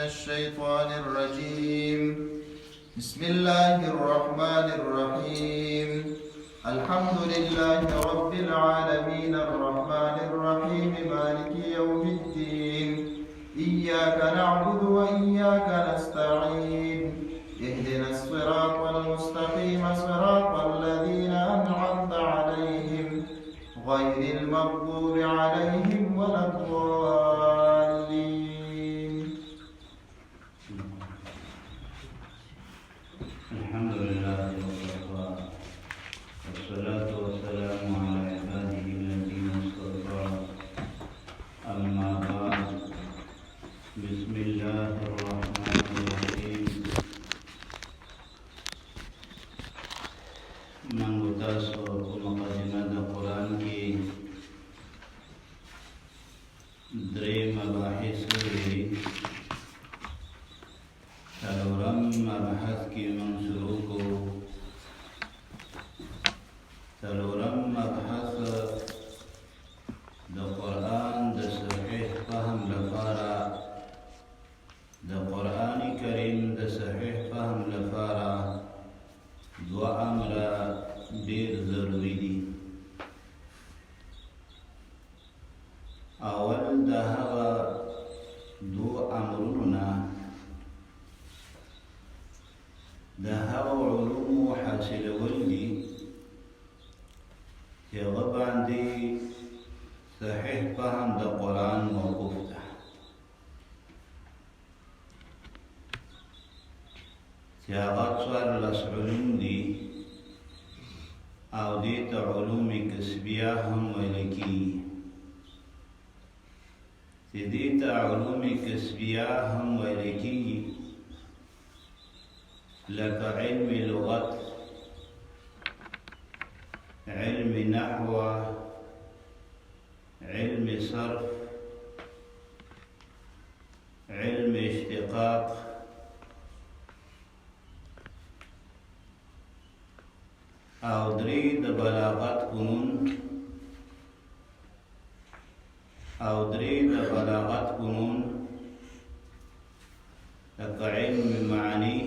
الشيطان الرجيم. بسم الله الرحمن الرحيم. الحمد لله رب العالمين الرحمن الرحيم مالك يوم الدين. إياك نعبد وإياك نستعين. اهدنا الصراط المستقيم صراط الذين أنعمت عليهم غير المغضوب عليهم ولا الضالين. الحمد لله وكفى والصلاة والسلام على عباده الذين اصطفى أما بعد. بسم الله الرحمن الرحيم. Mangutaso kumakalimah Al-Quran ki Dre mabahis kuri Saluram mabahas ki mangsuruku Saluram mabahas da Quran da sahih faham lafara da Qurani Karim da sahih faham lafara dua amra ډیر ضروری دي. اول دا هغه دو امرونو نه د هغو علومو حاصلول دي چې هغه باندې صحیح فهم د قرآن موقوف ده. چې هغه څوارلس علوم دي او دیتا علوم کسبیه هم ویل کیږي. چې دیتا علوم کسبیه هم ویل کیږي لکه علم لغت، علم نحو، علم صرف، علم اشتقاق، او درې د بلاغت فنون لکه علم معانی،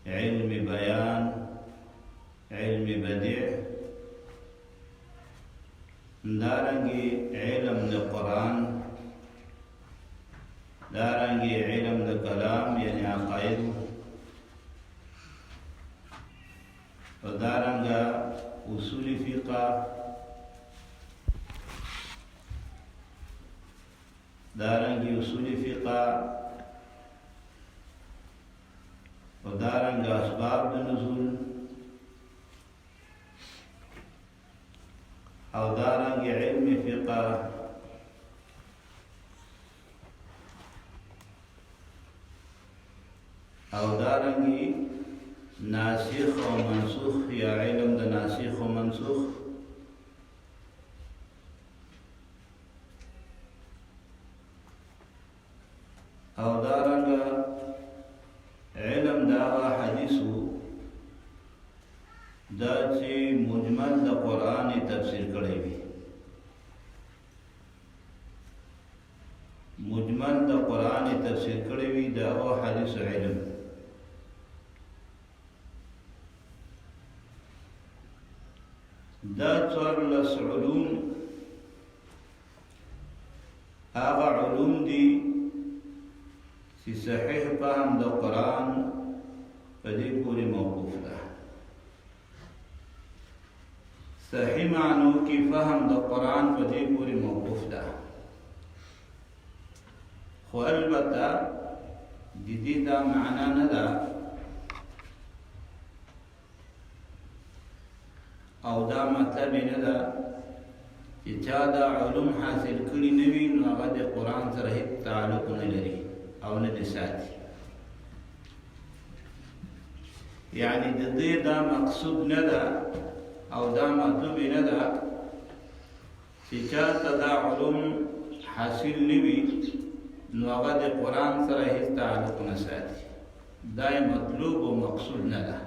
علم بیان، علم بدیع، دارنګي علم د قرآن، دارنګي علم د کلام یعنی عقاید، ودارنگا اصول فقه، دارنگی اصول فقه، ودارنگا اسباب نزول، او دارنگی علم فقه، او دارنگی ناسخ و منسوخ یا علم د ناسخ و منسوخ، او دارنگا علم دا حدیثو دا چی مجمل دا قرآن تفسیر کړی وی. مجمل دا قرآن تفسیر کړی وی دا حدیث علم. دا څوارلس علوم هغه علوم دي چې صحیح فهم د قرآن په دې پورې موقوف ده. صحیح معنو کې فهم د قرآن په دې پورې موقوف ده. خو البته د دې دا معنا نه ده او دا مطلب نه ده چې چا دا علوم حاصل کړي نه وي نو هغه د قرآن سره هیڅ تعلق نه لري او نه دې ساتي. یعنی د دې دا مقصود نه ده او دا مطلب نه ده چې چا ته دا علوم حاصل نه وي نو هغه د قرآن سره هیڅ تعلق نه ساتي. دا مطلوب او مقصود نه ده.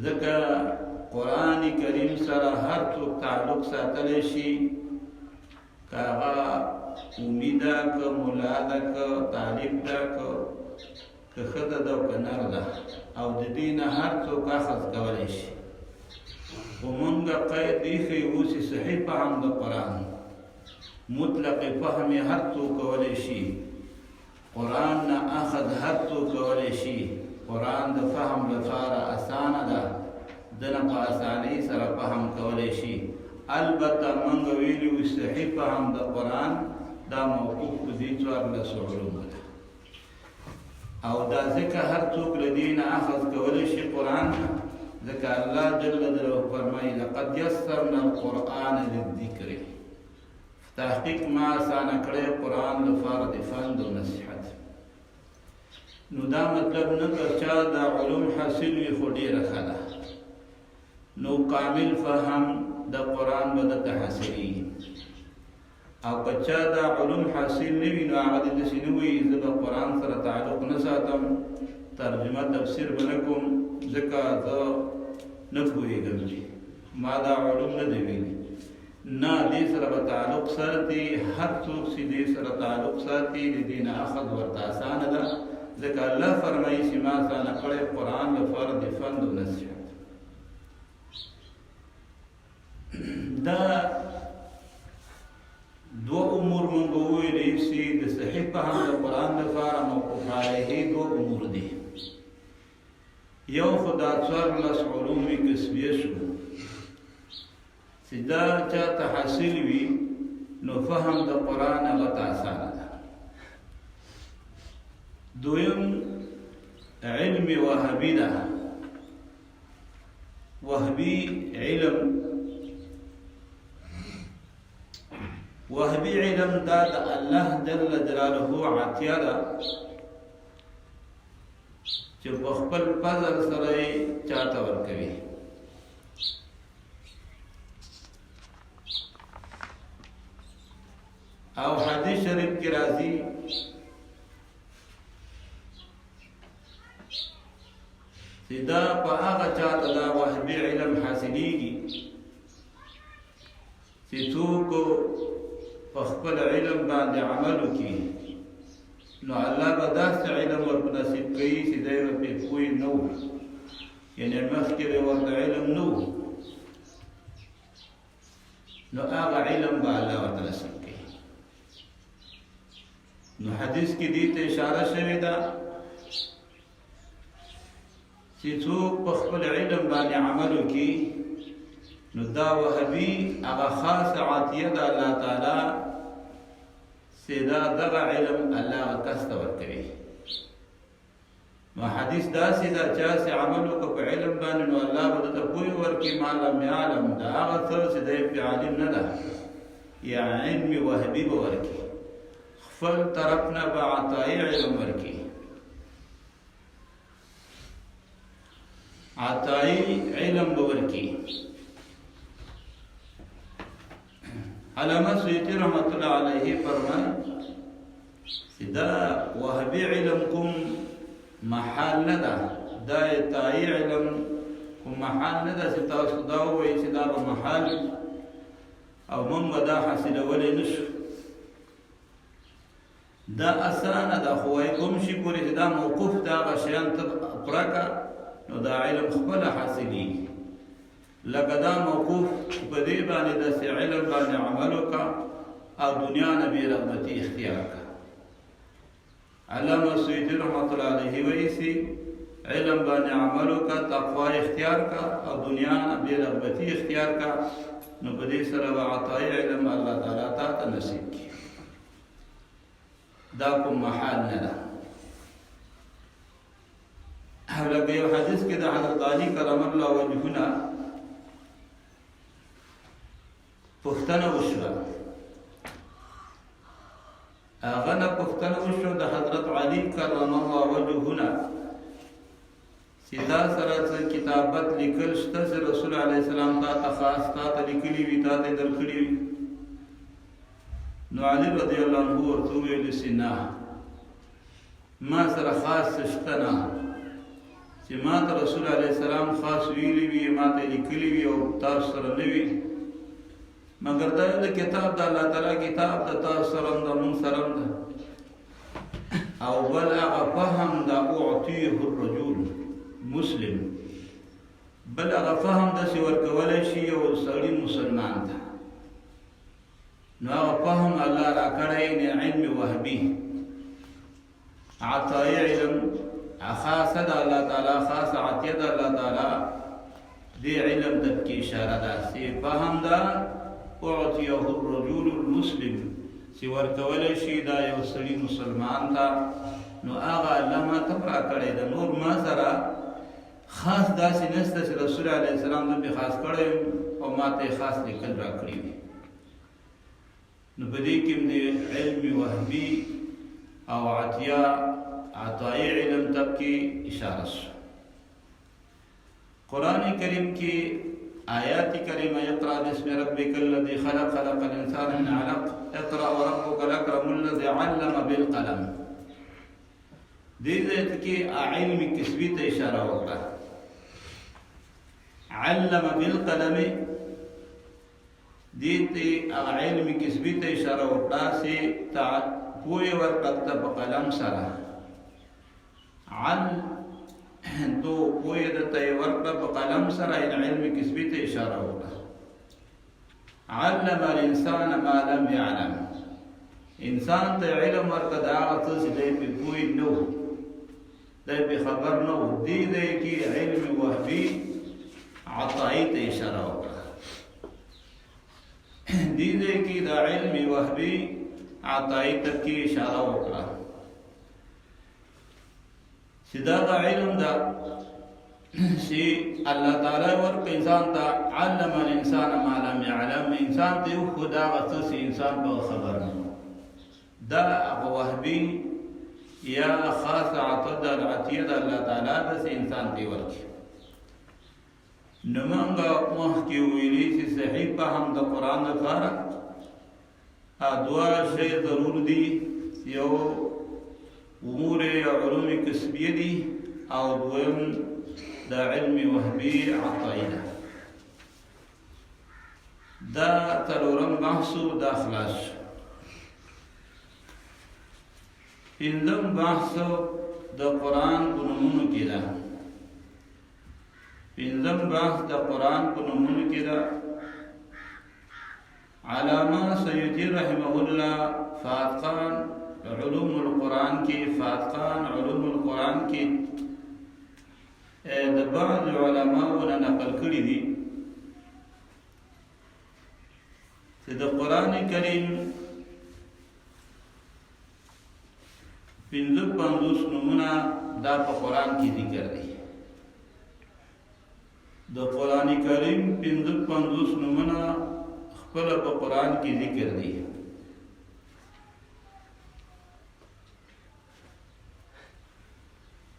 ځکه قرآن کریم سره هر څوک تعلق ساتلی شي که هغه امیده که ملا ده که طالب ده که ښځه ده او که نر ده او د دې نه هر څوک اخذ کولی شي خو مونږ قید ایښی و چې صحیح فهم د قرآن مطلق فهم یې هر څوک کولی شي قرآن نه اخذ هر څوک کولی شي قرآن د فهم لپاره اسانه ده دنه په اسانۍ سره فهم کولی شي البته مونږ ویلي وو صحیح فهم د قرآن دا موقوف په دې 14 علومو ده او دا ځکه هر څوک له دې نه اخذ کولی شي قرآن ځکه الله جل جلاله فرمایي لقد یسرنا القرآن للذکر تحقیق ما اسانه کړی قرآن لپاره د فند او نصیحت نو دا مطلب نه که چا دا علوم حاصل وي خو ډېره ښه ده نو کامل فهم د قرآن به درته حاصلېږي او که چا دا علوم حاصل نه وي نو هغه دې داسې نه وایي زه به قرآن سره تعلق نه ساتم ترجمه تفسیر به نه کوم ځکه زه نه پوهېږم چې ما دا علوم نه دی ویلي نه دې سره به تعلق ساتي هر څوک چې دې سره تعلق ساتي د دې نه اخذ ورته اسانه ده ځکه الله فرمایي چې ما اسانه کړی قرآن لپاره د فند او نصیحت دا دو امور مونږ وویلې چې د صحیح فهم د قرآن لپاره موقوف علیه دو امور دي یو خو دا 14 علوم کسبیه شو چې دا چاته حاصل وي نو فهم د قرآن هغه ته اسانه ده دویم علم وهبي ده وهبي علم وهبي علم دا د الله جل جلاله عطیه ده چې په خپل فضل سره یې چاته ورکوي او حدیث شریف کی راضی سیدا په هغه چاته دا وهبي علم حاصلېږي چې څوک په خپل علم باندې عمل وکړي نو الله به داسې علم ورته نصیب کوي چې دی به پرې پوه نه و یعنې مخکې به ورته علم نه و نو هغه علم به الله ورته نصیب کوي نو حدیث کې دې ته اشاره شوې ده چې څوک په خپل علم باندې عمل وکړي نو دا وهبي هغه خاص عطیه ده الله تعالی سیدا دغه علم الله کس ته ورکوي نو حدیث داسې ده چا چې عمل وکړه په علم باندې نو الله به درته پوهه ورکړي ما لم یعلم دا هغه څه چې دی پرې عالم نه ده یا علم وهبي به ورکړي خپل طرف نه به عطایي علم ورکړي عطایي علم به ورکړي علامه سیوطي رحمت الله علیه فرمایي چې دا وهبي علم کوم محال نه ده دا عطایي علم کوم محال نه ده چې تاسو دا ووایئ چې دا به محال او موږ به دا حاصلولی نه شو دا اسانه ده خو وایي کوم شي پورې چې دا موقوف ده هغه شیان ته پوره کړه نو دا علم خپله حاصلېږي لکه دا موقوف په دې باندې داسې علم باندې عمل وکړه او دنیا نه بې رغبتي اختیار کړه علامه سیوطي رحمت الله علیه وایي چې علم باندې عمل وکړه تقوا اختیار کړه او دنیا نه بې رغبتي اختیار کړه نو په دې سره به عطایي علم الله تعالی تا ته نصیب کړي دا کوم محال نه ده لکه یو حدیث کې د حضرت علي کرم الله وجهه پوښتنه وشوه هغه نه پوښتنه وشوه د حضرت علي کرم الله وجهه چې تا سره څه کتابت لیکل شته چې رسول علیه السلام تا ته خاص تا ته لیکلي وي تا ته یې درکړي وي نو علي رضی الله عنه ورته وویل چې نه ما سره خاص څه شته نه چې ما ته رسول علیه السلام خاص ویلي وي ما ته لیکلي وي او تاسو سره نه وي مگر دا د کتاب د الله تعالی کتاب د تاسو سره د مون سره ده او بل هغه فهم دا اعطيه الرجل مسلم بل هغه فهم د سی ورکولای شي یو سړی مسلمان ته نو هغه فهم الله را کړی نه علم وهبي عطای علم خاصه د الله تعالی خاصه عطیه د الله تعالی دی علم د کی اشاره ده سی فهم دا اعطيه الرجل المسلم سی ورکولای شي دا یو سړی مسلمان ته نو هغه الله ما ته را کړی د نور ما سره خاص داسې نسته چې رسول علیه السلام دې خاص کړی او ما ته خاص لیکل را کړی وي نو په دې کې د علم وهبي او عطیه عطای علم تب کی اشاره شو قرآن کریم کی آیات کریمہ اقرأ باسم ربک الذی خلق خلق الانسان من علق اقرأ وربک الاکرم الذی علم بالقلم دې ځای کې علم کسبی ته اشاره وکړه علم بالقلم دې ته علم کسبی ته اشاره وکړه چې پوهه ورکړه په قلم سره تو پوهه د ته ورکړه په قلم سره علم کسبی ته اشاره وکړه علم الانسان ما لم يعلم انسان ته علم ورکړه دا څه چې دې په پوهه نو دې په خبر نو دې کې علم وهبي عطای ته اشاره وکړه دې کې دا علم وهبي عطای ته کې اشاره وکړه سیدا دا علم دا سی الله تعالی ورک انسان ته علم الانسان ما لم يعلم انسان ته خدا غته انسان په خبر نه دا ابو وهبي یا خاص عطد العطیه د الله تعالی د انسان دی ورکی نمانګه موږ کې ویلي چې صحیح په هم د قران لپاره دوا شی ضرور دي یو امور علوم کسبیه دي او دویم د علم وهبي عطایه دا تلورم بحثو دا خلاص پنځم بحث د قران په نومونو کې ده پنځم بحث د قران په نومونو کې ده علامه سیوطی رحمه الله فاتقان علوم القرآن کی فاتقان علوم القرآن کی د بعض علماء نقل کړي دي چې د قرآن کریم 55 نمونه دا په قرآن کې ذکر دي د قرآن کریم 55 نمونه خپل په قرآن کې ذکر دي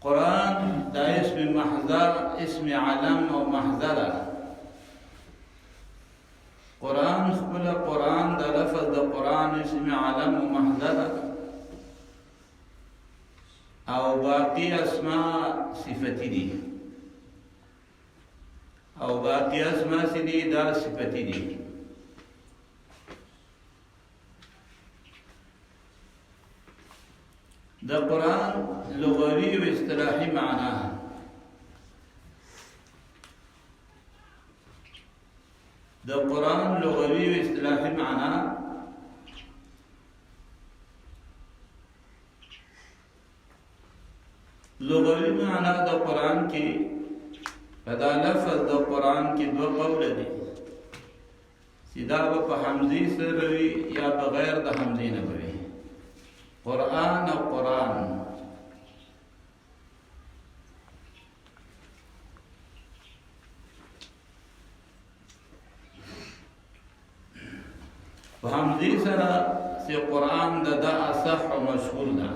قرآن دا اسم محضر اسم علم او محضره قرآن خپل قرآن دا لفظ دا قرآن اسم علم او محضره او باقی اسماء صفتی دي او باقی اسماء سدي دا صفتی دي دا قرآن لغوی و اصطلاحی معنی دا قرآن لغوی و اصطلاحی معنی لغوی معنی دا قرآن کی فدا لفظ دا قرآن کی دو قول دی سیدا با حمزی سر روی یا بغیر دا حمزی نبوی قرآن او قرآن فهمزی سره سی قرآن دا اصح و مشهور ده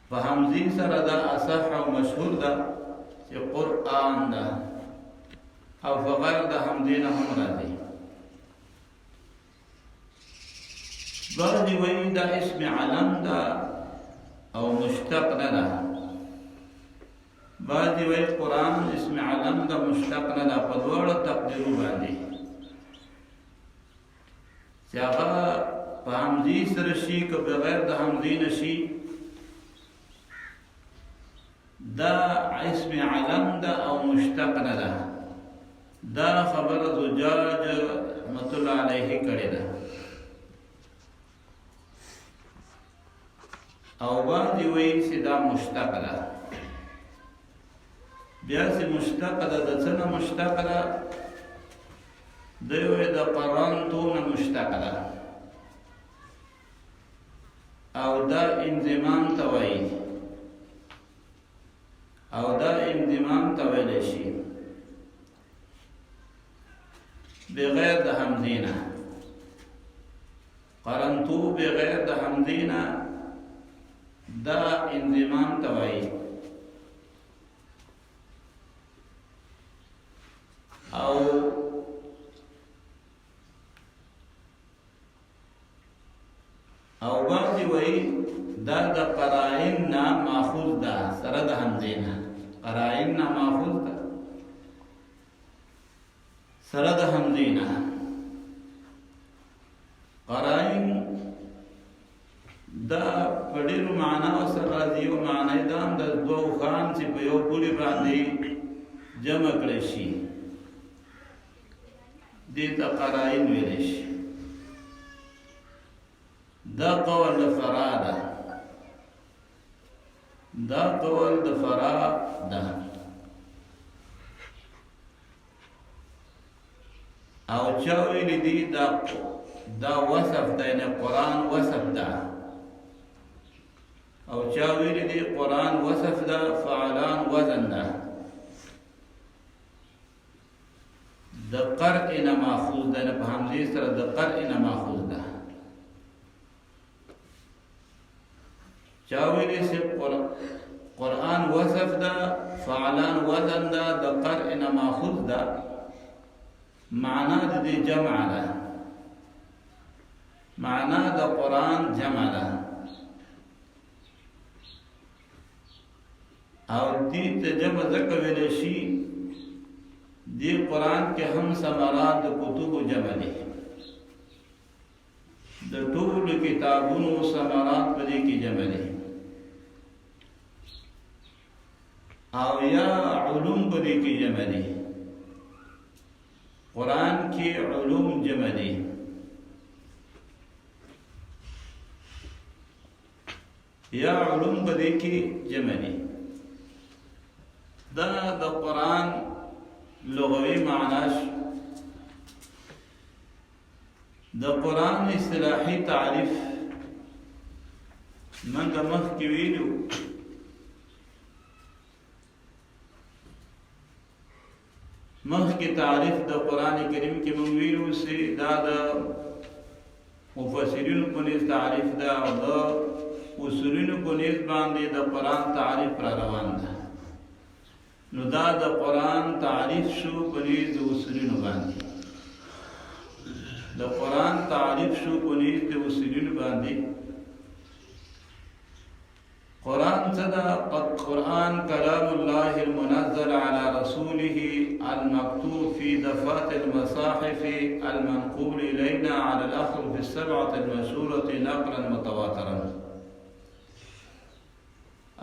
فهمزی سره دا اصح و مشهور ده سی قرآن ده او فغیر ده حمزی نه هم راځي بعضی وی دا اسم علم دا او مشتق نه ده بعضی وی قرآن اسم علم دا مشتق نه دا په دواړو تقدیرو باندې چې هغه په حمزی سره شي که بغیر د حمزی نشي دا اسم علم دا او مشتق نه ده دا خبر زجاج رحمت الله علیه کړی ده او باندې وی چې دا مشتق ده بیا چې مشتق ده د څه نه مشتق ده دوی وی د قرنتو نه مشتق ده او دا انضمام ته وایي او دا انضمام ته ویلی شي بغیر د حمزینا قرنتو بغیر د حمزینا دا انضمام ته وایي او باندې وایي دا د قرائن نه ماخوذ ده سره د حمزینا قرائن نه ماخوذ ده سره د حمزینا قرائن دا په ډېرو معناو سره راځي یو معنی دا د دوو خان چې په یو پورې باندې جمع کړی شي دې ته قرائن ویلی شي دا قول د فرا ده دا قول د فرا ده او چا ویلی دی دا وصف ده یعنی قرآن وصف ده او چا ویلی دی قرآن وصف ده فعلان وزن ده د قرء نه ماخوذ ده نه په حمزې سره د قرء نه ماخوذ ده چا ویلی چې قرآن وصف ده فعلان وزن ده د قرء نه ماخوذ ده معنا د دې جمع ده معنا د قرآن جمع ده او دې ته جمع ځکه ویلی شي دی قرآن کے ہم ثمرات کتب جمع دی د ټول کتابونو ثمرات پدې کې جمع دي او یا علوم پدې کې جمع دي قرآن کې علوم جمع دي یا علوم پدې کې جمع دي دا د قرآن لغوی معناش د قرآن اصطلاحي تعریف منګه مخکې ویلو مخکې تعریف د قرآن کریم کې مونږ ویلو چې دا د مفسرینو په نس تعریف ده او د اصولینو په نس باندې د قرآن تعریف را روان ده نو دا د قرآن تعریف شو په نس د اصولینو باندې د قرآن تعریف شو په نس د اصولینو باندې قرآن صدا قرآن كلام الله المنزل على رسوله المكتوب في دفات المصاحف المنقول إلينا على الأحرف السبعة المشهورة نقلا متواترا.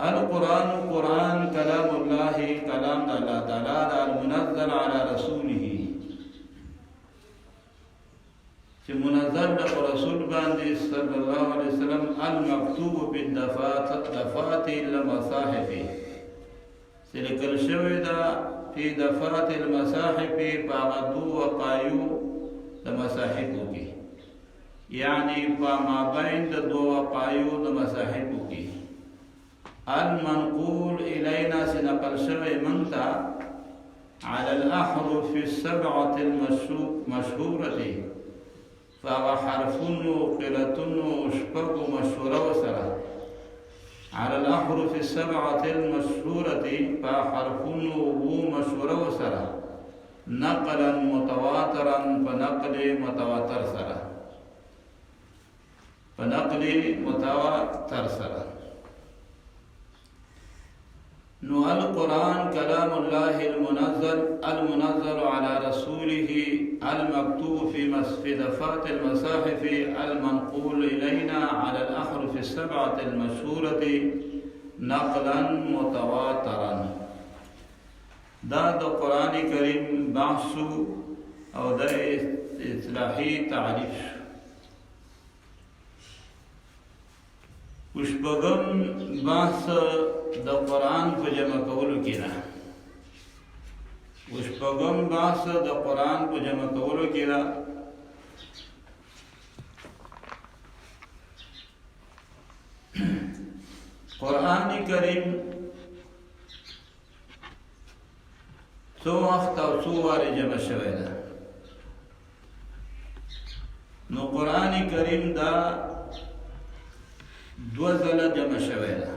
القرآن قرآن كلام الله كلام الله تعالى المنزل على رسوله چې منزل د رسول باندې صلی الله علیه وسلم المکتوب بالدفات المصاحف چې لیکل شوی دا په دفات المصاحف په غدو وقایو د مصاحفو کې یعنی په مابین د دو وقایو د مصاحفو کې المنقول الینا چې نقل شوی منته على الاحرف السبعه المشهوره فهو حرفون وقلتون وشبك مشهورة وسرة على الأحرف السبعة المشهورة فحرفون ومشهورة وسرة نقلا متواترا فنقل متواتر سرة فنقل متواتر سرة نو القرآن كلام الله المنزل على رسوله المكتوب في دفات المصاحف المنقول إلينا على الأحرف السبعة المشهورة نقلا متواترا. دا د قرآن کریم بحث او دا اصطلاحي تعریف. وشپږم بحث د قرآن په جمع کولو کې ده. وشپږم بحث د قرآن په جمع کولو کې ده. قرآن کریم څو وخت او څو وارې جمع شوی ده. نو قرآن کریم دا دو ځله جمع شوی ده.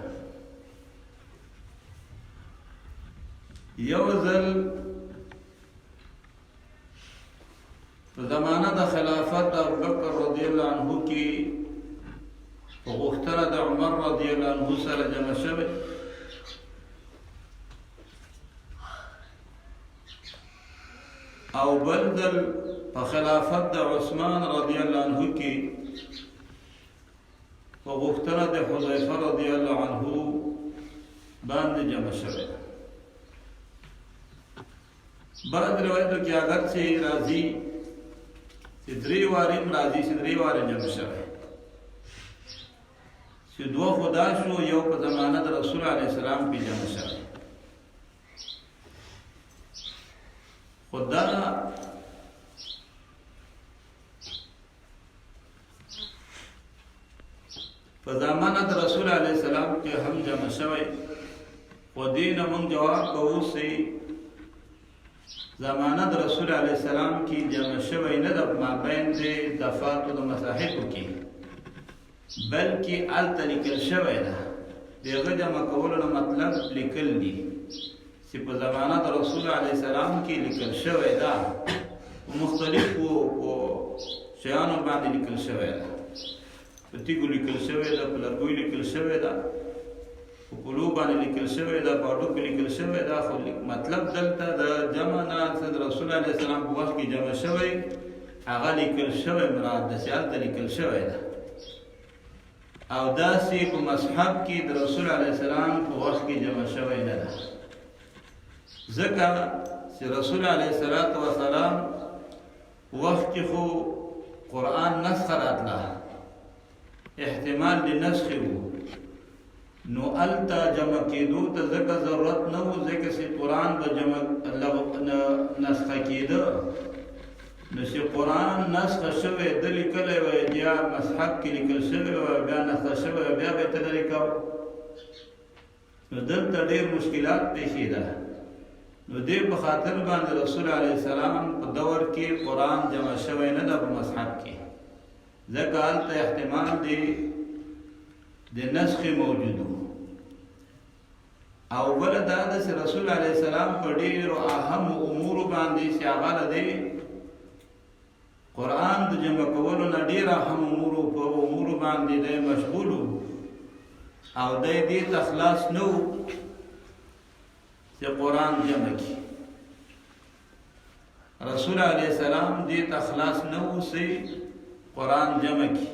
یو ځل په زمانه د خلافت ابوبکر رضی الله عنه کې په غوښتنه د عمر رضی الله عنه سره جمع شوی. او بل ځل په خلافت د عثمان رضی الله عنه کې په غوښتنه د حذیفه رضی الله عنه باندې جمع شوی. بعض روایتو کې اگر چې راځي چې درې وارې راځي چې درې وارې جمع شوی، چې دوه خدا شو، یو په زمانه د رسول علیه السلام کې جمع شوی. خدا په زمانه د رسول علیه السلام کې هم جمع شوی. خو دې نه موږ جواب کوو چې زمانه د رسول علیه السلام کې جمع شوی نه د مابین د دفاتو د مصاحفو کې، بلکې هلته لیکل شوی ده. د هغه جمع کولو نه مطلب لیکل دي چې په زمانه د رسول علیه السلام کې لیکل شوی ده. په مختلفو شیانو باندې لیکل شوی ده. په تیږو لیکل شوی ده، په لرګیو لیکل شوی ده، په پلو باندې لیکل شوی ده، په هډوکو لیکل شوی ده. خو مطلب دلته د جمع نه د رسول علیه السلام په وخت کې جمع شوی هغه لیکل شوی مراد ده چې هلته لیکل شوی ده. او داسې په مصحف کې د رسول علیه السلام په وخت کې جمع شوی نه ده، ځکه چې رسول علیه السلام وخت کې خو قرآن نسخه راتله، احتمال د نسخې و. نو الته جمع کېدو ته ځکه ضرورت نه و، ځکه چې قرآن به جمع نسخه کېده. نو چې قرآن نسخه شوی ده لیکلی وی، یا مصحف کې لیکل شوی وی، بیا نسخه شوی وی، بیا به یې ته لرې کوو. نو دلته ډېر مشکلات پېښېده. نو دې په خاطر باندې رسول علیه السلام په دور کې قرآن جمع شوی نه ده په مصحف کې، ځکه هلته احتمال د نسخې موجود و. او بله دا ده چې رسول علیه السلام په ډېرو اهمو امورو باندې چې هغه د قرآن د جمع کولو نه ډېر اهم امورو باندې دی مشغول و، او دی دې ته خلاص نه و چې قرآن جمع کړي. رسول علیه السلام دې ته خلاص نه و چې قرآن جمع کړي،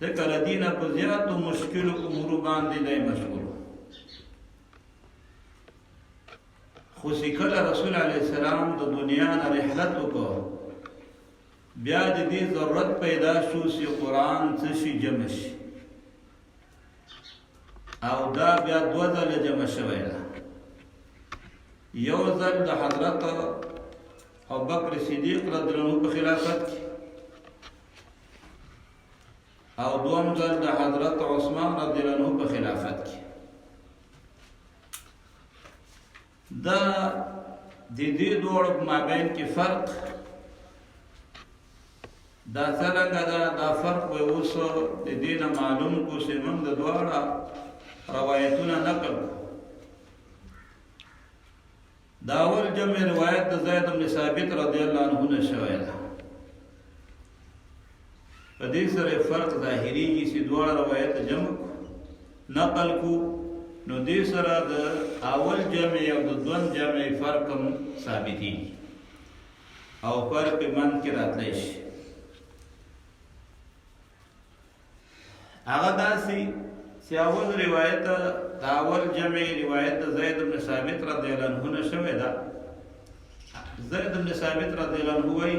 ځکه له دې نه په زیاتو مشکلو امورو باندې دی مشغول. خو چې کله رسول علیه السلام د دنیا نه رحلت وکړ، بیا د دې ضرورت پیدا شو چې قرآن څه شي جمع شي. او دا بیا دوه ځله جمع شوی ده. یو ځل د حضرت ابوبکر صدیق رضی الله عنه په خلافت کې، او دوم ځل د حضرت عثمان رضی الله عنه په خلافت کې. دا د دې دواړو په مابین کې فرق دا څرنګه ده. دا فرق به اوس د دې نه معلوم کړو چې موږ د دواړه روایتونه نقل کړو. دا اول جمع روایت د زید بن ثابت رضی الله عنه نه شوی ده. په دې سره فرق ظاهریږي چې دواړه روایت جمع نقل کو، نو دې سره د اول جمع او د دویم جمع فرق هم ثابتي او فرق من کې راتلی شي. هغه داسې چې اول روایت د اول جمع روایت د زید بن ثابت رضی الله عنه نه شوې ده. زید بن ثابت رضی الله عنه وایي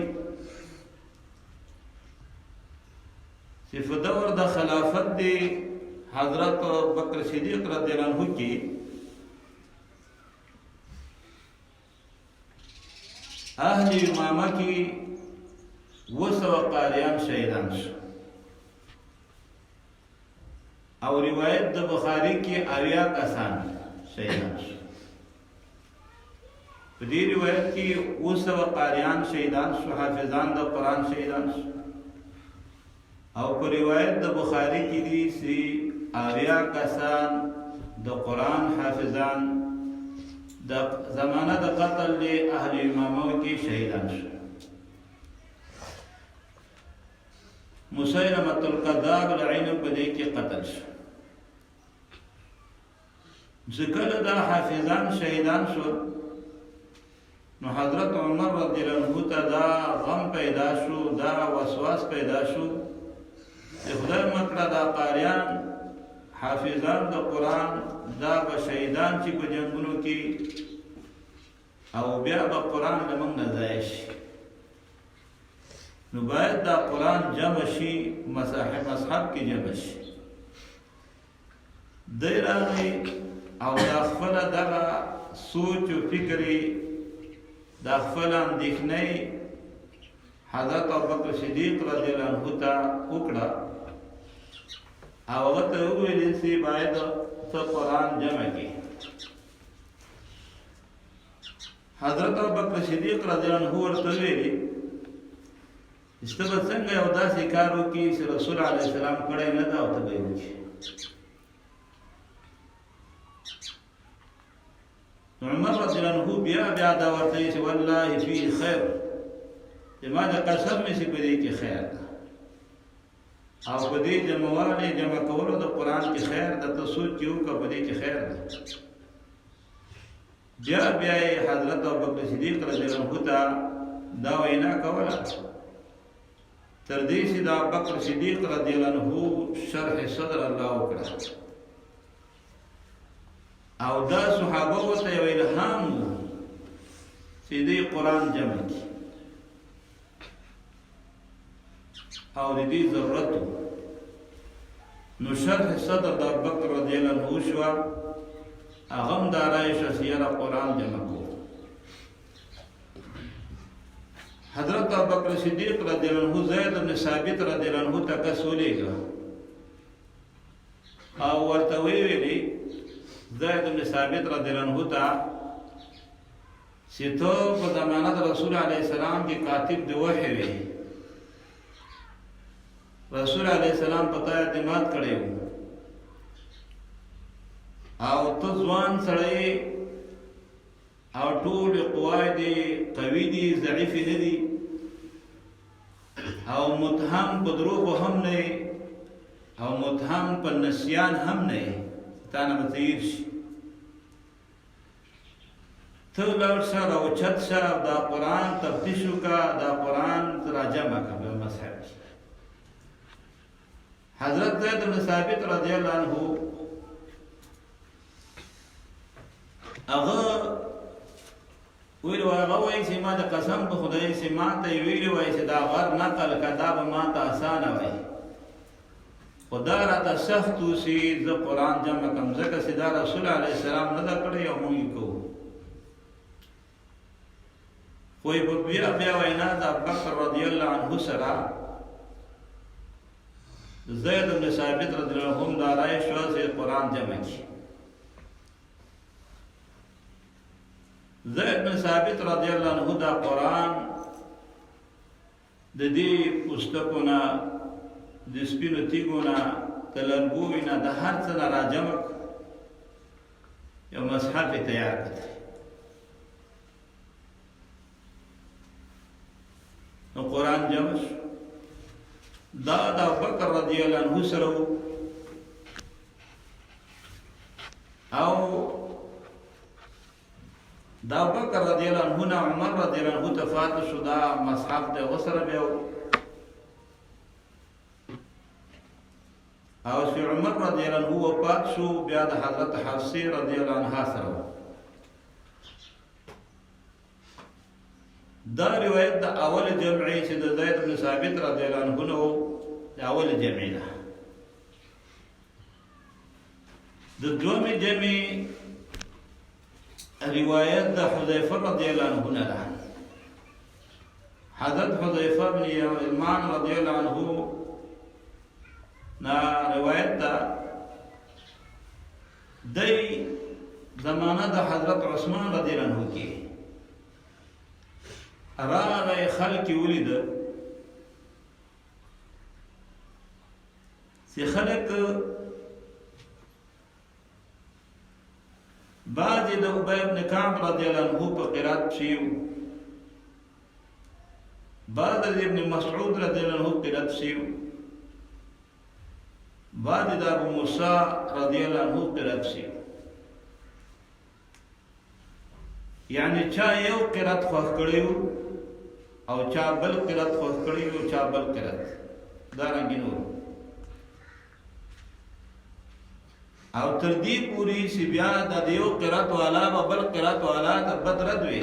چې په دور د خلافت دی حضرت بکر صدیق رضی الله عنه کې اهل امامه کې 200 قاریان شهیدان شو او روایت د بخاری کې 80 کسان شهیدان شو. په دې روایت کې 200 قاریان شهیدان شو، حافظان د قرآن شهیدان شو. او په روایت د بخاری کې دي چې 80 کسان د قرآن حافظان د زمانه د قتل له اهل امامو کې شهیدان شو. مسیلمة الکذاب لعین په دې کې قتل شو. ذکر دا حافظان شهیدان شو نو حضرت عمر رضی الله عنه ته دا غم پیدا شو، دا وسواس پیدا شو چې خدای مکړه دا قاریان حافظان د قرآن دا به شهیدان چې په جنگونو کې او بیا به قرآن له موږ نه ضایع شي. نو باید دا قرآن جمع شي، مصحف کې جمع شي. دی راغی او دا خپله دغه سوچ و فکرې دا خپله اندېښنې حضرت ابوبکر صدیق رضی الله عنه ته وکړه او هغه ته وویل چې باید ته قرآن جمع کړي. حضرت ابوبکر صدیق رضی الله عنه ورته ویلي چې ته به څنګه یو داسې کار وکړي چې رسول علیه السلام کړی نه ده او ته به یې وکړي. عمر رضی الله عنه بیا دا ورته ویلي چې والله فيه خیر، چې ما د قسم مې چې په دې کې خیر ده او په دې جمع کولو د قرآن کې خیر ده. ته سوچ چې وکړه په دې کې خیر ده. بیا یې حضرت ابوبکر صدیق رضی الله عنه ته دا وینا کوله تر دې چې د ابوبکر صدیق رضی الله عنه شرح صدر الله وکړه او دا صحابه ورته یو الهام و چې دې قرآن جمع کړي او د دې ضرورت نو شرح صدر د ابوبکر رضی الله عنه شوه. هغه هم دا رایې شوه چې یاره قرآن جمع کړو. حضرت ابوبکر صدیق رضی الله عنه زید بن ثابت رضی الله عنه ته کس ولېږه او ورته ویلي زید بن ثابت رضی الله عنه ته چې ته په زمانه د رسول علیه السلام کې کاتب د وحی وې، رسول علیه السلام پتا اعتماد کړی و او ته ځوان سړی او ټول قوای دي قوي دي ضعیف نه دي او متهم په دروغو هم نه او متهم په نسیان هم نه، تا نه به تیر شي. ته لاړ شه راوچت شه دا قرآن تفتیش وکړه، دا قرآن راجمع کړه په مصحف کې. حضرت زید بن ثابت رضی الله عنه هغه ویل هغه وایي چې ما د قسم په خدای چې ما ته یې ویلي وای چې دا غر نقل که دا به ما ته اسانه وای، خو دا راته سخت و چې زه قرآن جمع کړم ځکه چې دا رسول علیه السلام نه ده کړی او موږ یې کوو. خو یې په بیا وینا د ابوبکر رضی الله عنه سره زید بن ثابت رضی الله عنه دا رایې شوه چې قرآن جمع کړي. زید بن ثابت رضی الله عنه دا قرآن د دې پوستکو نه د سپینو تیږو نه د لرګوي نه د هر څه نه راجمع یو مصحف یې تیار کړی. نو قرآن جمع شو. دا د ابوبکر رضی الله عنه سره او دا ابوبکر رضی الله عنه نه عمر رضی الله عنه تفات شو دا مصحف د غسر به او چې عمر رضی الله عنه وفات شو بیا د حضرت حفصه رضی الله عنها سره دا روایت د اول جمعي چې د زید بن ثابت رضی الله عنه نو د اول جمعي ده د دومي جمعي روایت د حذیفه رضی الله عنه نه ده حضرت حذیفه بن یمان رضی الله عنه نا روایت ده دی زمانه د حضرت عثمان رضی الله عنه کې راغی خلق ولید سی خلق بعد د ابی بن کعب رضی الله عنه په قرات شیو بعد د ابن مسعود رضی الله عنه قرات شیو بعد د ابو موسی رضی الله عنه قرات شیو یعنی چا یو قرات خو کړیو او چا بل قرات خو کړیو چا بل قرات دا رنګینو او تر دې پوری سی بیا د دیو قرات والا بل قرات والا ته بدرد وی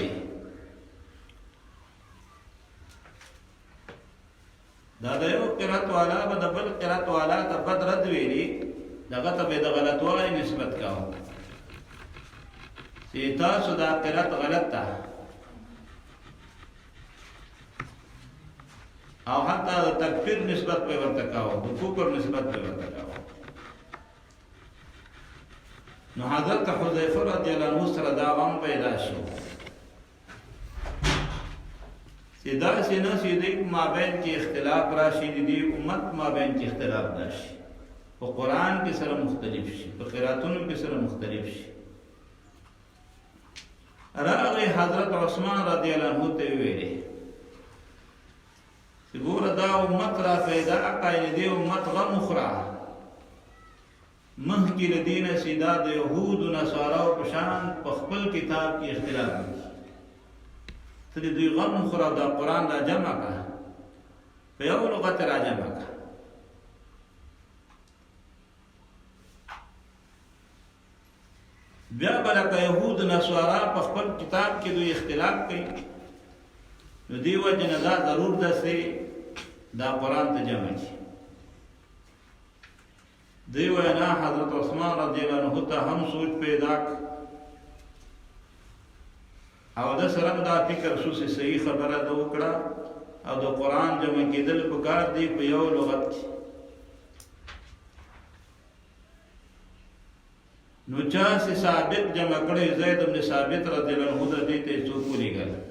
دا دیو قرات والا بل قرات والا ته بدرد ویلی دغه ته د غلطوالي نسبت کاوه سی تاسو دا قرات غلط ده او حتی د تکفیر نسبت په ورته کاوه د کفر نسبت په ورته کاوه نو حضرت حذیفه رضی الله عنه سره دا غم پیدا شو سیدا سینا سیدی مابین کې اختلاف راشي دي امت مابین کې اختلاف راشي په قران کې سره مختلف شي په قراتونو کې سره مختلف شي راغی حضرت عثمان رضی الله عنه ته ویلي ګور دا امت را پیدا کړي دي امت غم خورا مخکې د دین سیدا د يهود او نصارا په شان په خپل کتاب کې اختلاف دي ته دوی غم خورا دا قران را جمع کا په یو لغت را جمع کا بیا بلکه يهود نصارا په خپل کتاب کې دوی اختلاف کوي نو دیو جن دا ضرور ده سي دا قران ته جمع شي دیو نه حضرت عثمان رضی الله عنه ته هم سوچ پیدا او د سره دا فکر شو چې صحیح خبره ده وکړه او د قران جمع کېدل په کار دی په یو لغت نو چا سي ثابت جمع کړي زید بن ثابت رضی الله عنه د دې ته څوک ولېګل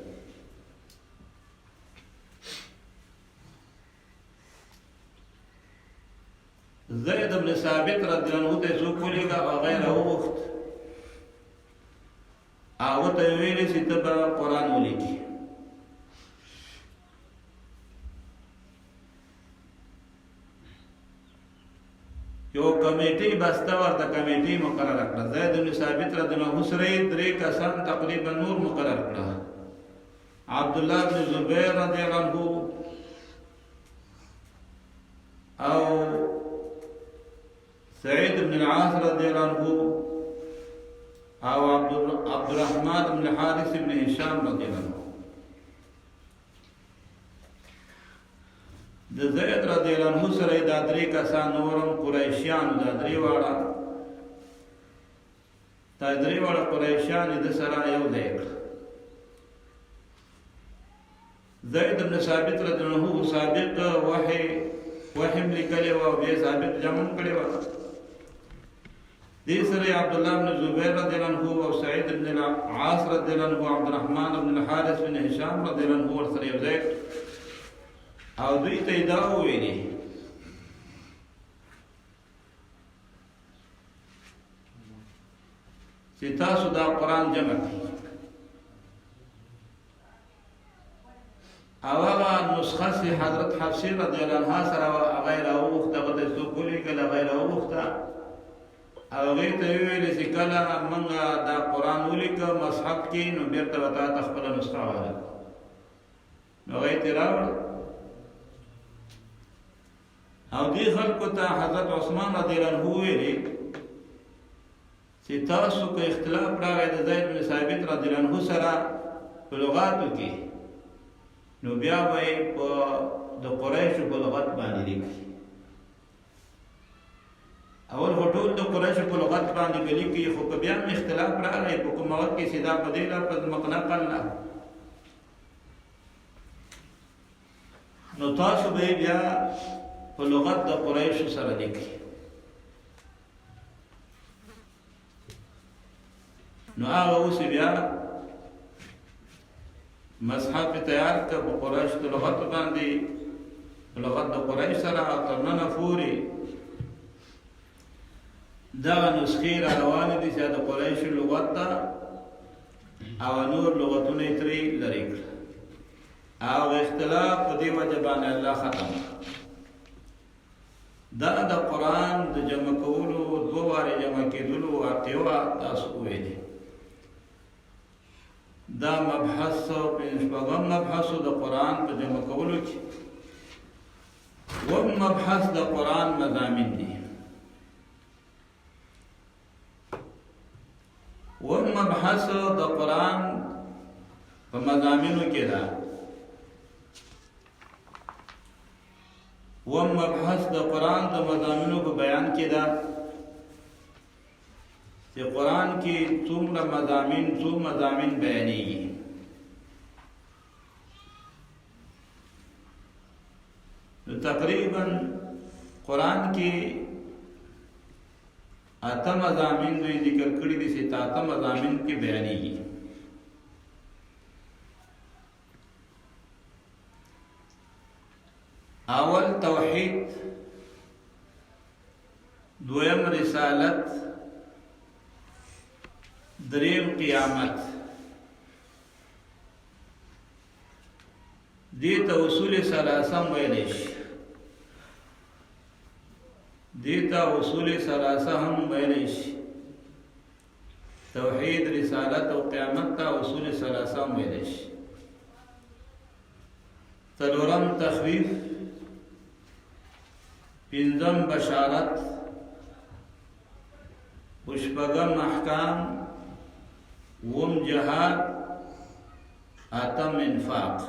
زید بن ثابت رضی الله عنه ته څوک ولېګا او غیر وخت او ته ویلې چې ته قرآن ولیکي یو کمیټي بسته ورته کمیټي مقرره کړه زید بن ثابت رضی الله عنه سره درې کسان تقریبا نور مقرر کړه عبد الله بن زبیر رضی الله عنه او سعيد بن العاص رضي الله عنه او عبد الرحمن بن الحارث بن هشام رضي الله عنه د زید رضی الله عنه سره د درې کسان نورم قریشیان د درې واړه قریشیان د سره یو ځای زید بن ثابت رضی الله عنه سابق وحیم لیکلی و بیا ثابت جمع کړی و دې سره عبد الله بن زبیر رضی الله عنه او سعید بن العاص رضی الله عنه عبد الرحمن بن الحارث بن هشام رضی الله عنه ورسره یو ځای او دوی ته دا ویلي چې تاسو دا قران جمع کړئ او هغه نسخه سي حضرت حفصه رضی الله عنها سره غیر او وخت غته سو کولی کله غیر او وخت هغه ته ویل چې کله موږ دا قران ولیکو مصحف کې نو بیرته وتا خپل نسخه وایي نو هغه ته راوړ او دې خلکو ته حضرت عثمان رضی الله عنه ویلي چې تاسو کې اختلاف راغی د زید بن ثابت رضی الله عنه سره په لغاتو کې نو بیا به په د قریشو په لغت باندې لیکي اول هټول د قریشو په لغت باندې لیکي خو بیا هم اختلاف راغی په کوم وخت کې سیدا په دې لار په مقنع قلنا نو تاسو به بیا په لغت د قریشو سره لیکي نو هغه اوس بیا مصحف تیار کړ په قریش د لغت باندې لغت د قریش سره تر نن پورې دا نسخې را روانې دي چې د قریش لغت ته او نور لغتونه یې ترې لرې کړل او اختلاف په دې وجه باندې الله ختم دا د قرآن د جمع کولو دوه وارې جمع کېدلو واقعه تاسو وویلې دا مبحث شپږم مبحث د قرآن په جمع کولو کې اووم مبحث د قرآن مضامین دي اووم مبحث د قرآن په مضامینو کې ده اووم مبحث د قرآن د مضامینو په بیان کې ده چې قرآن کې څومره مضامین بیانېږي نو تقریبا قرآن کې اته مضامین دوی ذکر کړي دي چې اته مضامین کې بیانېږي اول توحید دویم رسالت دریم قیامت دیتا اصول ثلاثه ویلی شي دیتا اصول ثلاثه هم ویلی شي توحید رسالت او قیامت تا اصول ثلاثه هم ویلی شي څلورم تخویف پنځم بشارت شپږم احکام وم جهاد اتم انفاق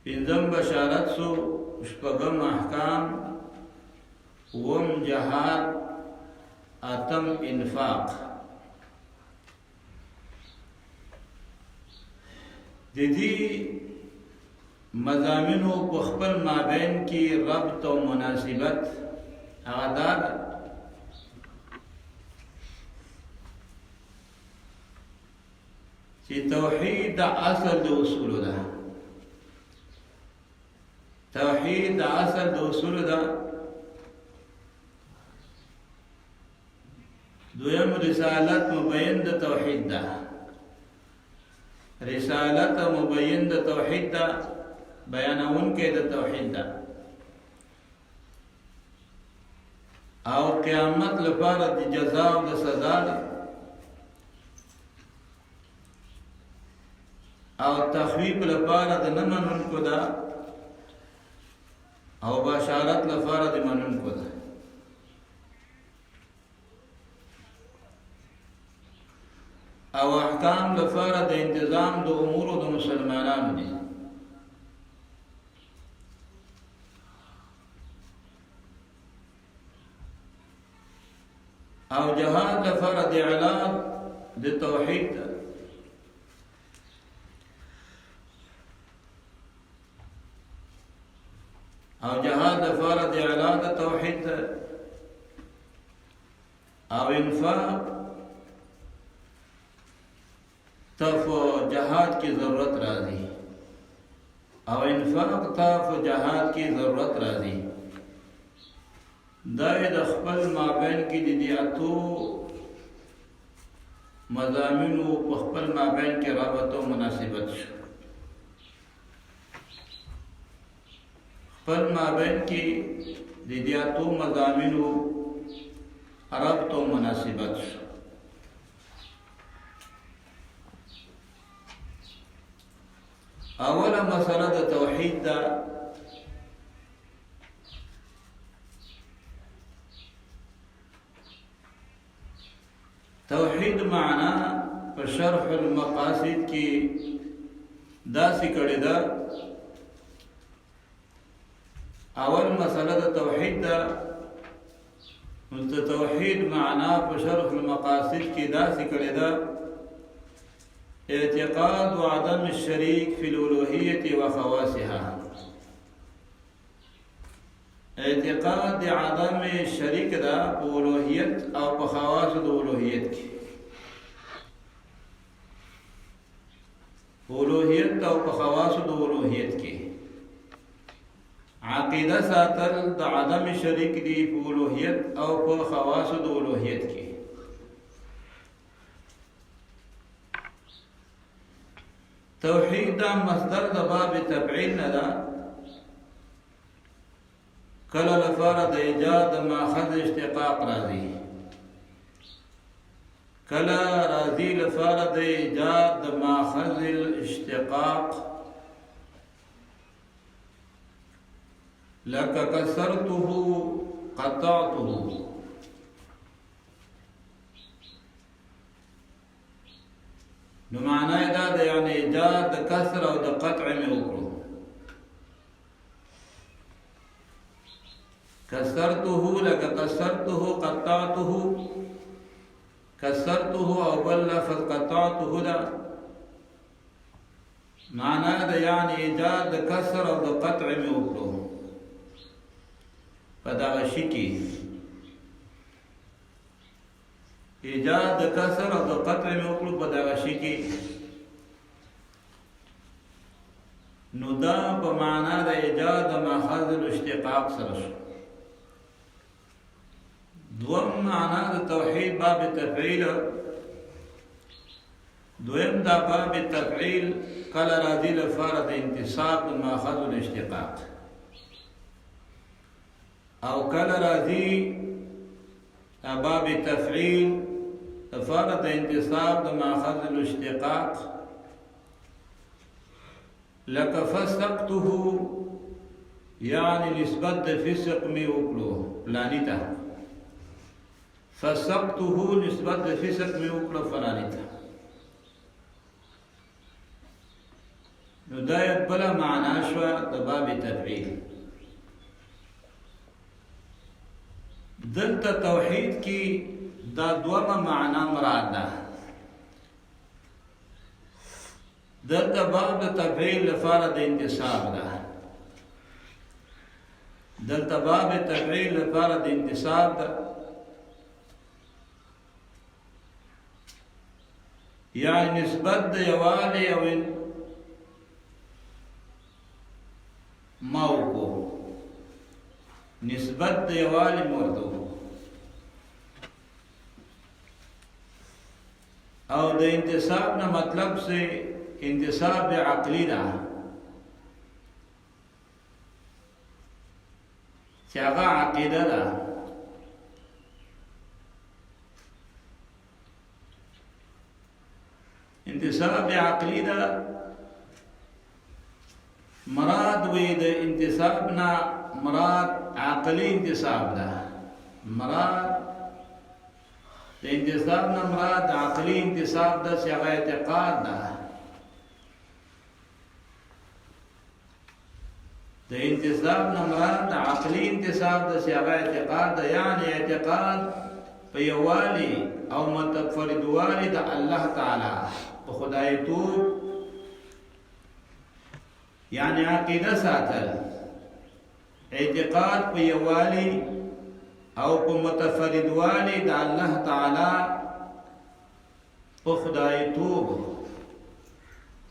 پنځم بشارت سو شپږم احکام وم جهاد اتم انفاق د دې مضامینو په خپل مابین کې ربط او مناسبت هغه دا چې توحید د اصل د اصول ده توحید د اصل د اصول ده دویم رسالت مبین د توحید ده رسالت مبین د توحید ده بیانون کې د توحید ده او قیامت لپاره د جزا او د سزا ده او تخویب لپاره د نه منونکو ده او بشارت لپاره د منونکو ده او احکام لپاره د انتظام د امور د مسلمانانو دي او جهاد لپاره د اعلان د توحید او جهاد لپاره د اعلان د توحید او انفاق تف جهاد کی ضرورت راځي او انفاق تف جهاد کی ضرورت راځي دا د خپل مابین کې د دیاتو مضامینو په خپل مابین کې رابطه او مناسبت شو خپل مابین کې د دې اتو مضامینو ربط او مناسبت شو. اوله مسله د توحید ده. توحید معنا په شرح المقاصد کې داسې کړی ده. اول مسله د توحید ده. د توحید معنا په شرح المقاصد کې داسې کړی ده: اعتقاد عدم الشريك في الألوهية وخواصها. اعتقاد عدم الشريك ده بألوهية أو بخواص الألوهية. ألوهية أو بخواص الألوهية. عقیده ساتل د عدم شریک دی په اولوهیت او په خواص د اولوهیت کې. توحید دا مصدر د باب تفعیل نه ده. کله لپاره د ایجاد ماخذ اشتقاق راځي، کله راځي لپاره د ایجاد د ماخذ الاشتقاق، لك كسرته قطعته. نو معنی دا ده یعنی ایجاد د کسر او د قطع مې وکړو. كسرته لك كسرته قطعته. كسرته او بل لفظ قطعته ده معنی ده یعنی ایجاد د کسر او د قطع مې وکړو. پدغه شي کې ایجاد د کسر او د قطع مې وکړو. پدغه شي کې نو دا په معنا د ایجاد د ماخذ الاشتقاق سره شو. دوم معنا د توحید باب تفعیل. دویم دا باب تفعیل کله راځي لپاره د انتصاب د ماخذ الاشتقاق، او کله راځي باب تفعیل لپاره د انتصاب د ماخذ الاشتقاق. لك فسقته یعنی نسبت د فسق می وکړو فلانی ته. فسقته نسبت د فسق می وکړو فلانی ته. نو دا بل معنا شو د باب تفعیل. دلته توحید کی دا دوما معنا مراد ده. دلته باب تفعیل لپاره د انتصاب ده. دلته باب تفعیل لپاره د انتصاب ده، یعنی نسبت د یوالي او موقو، نسبت د یوالي مردو او د انتصاب نه مطلب سے انتصاب عقلی ده چې هغه عقیده ده. انتصاب عقلی ده مراد وی د انتصاب نه مراد عقلی انتصاب ده. مراد د انتصاب نه مراد عقلی انتصاب ده چې هغه اعتقاد ده. د انتصاب نه مراد عقلی انتصاب ده چې هغه اعتقاد ده، یعنی اعتقاد په یووالي او متفردوالي د الله تعالی په خدایتوب، یعنی عقیده ساتل، اعتقاد په یووالي او په متفردوالي د الله تعالی په خدایتوب،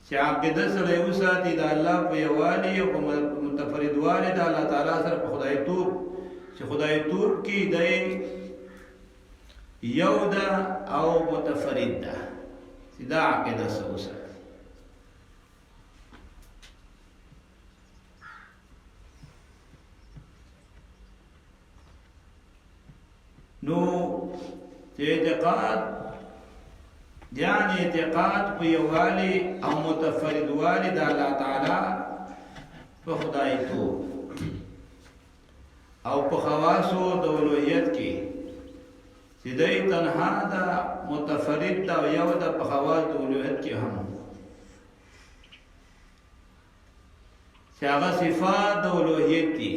چې عقیده سره یو ساتي د الله په یووالي او په متفردوالي د الله تعالی سره په خدایتوب، چې خدایتوب کې دی یو ده او متفرد ده، چې دا عقیده سره وساتي. نو اعتقاد يعني اعتقاد په یووالي او متفرد والي د الله تعالی په خدایتوب او په خواصو د اولوهیت کې چې دی تنها ده متفرد ده او یو ده په خواص د اولوهیت کې هم چې هغه صفات د اولوهیت دي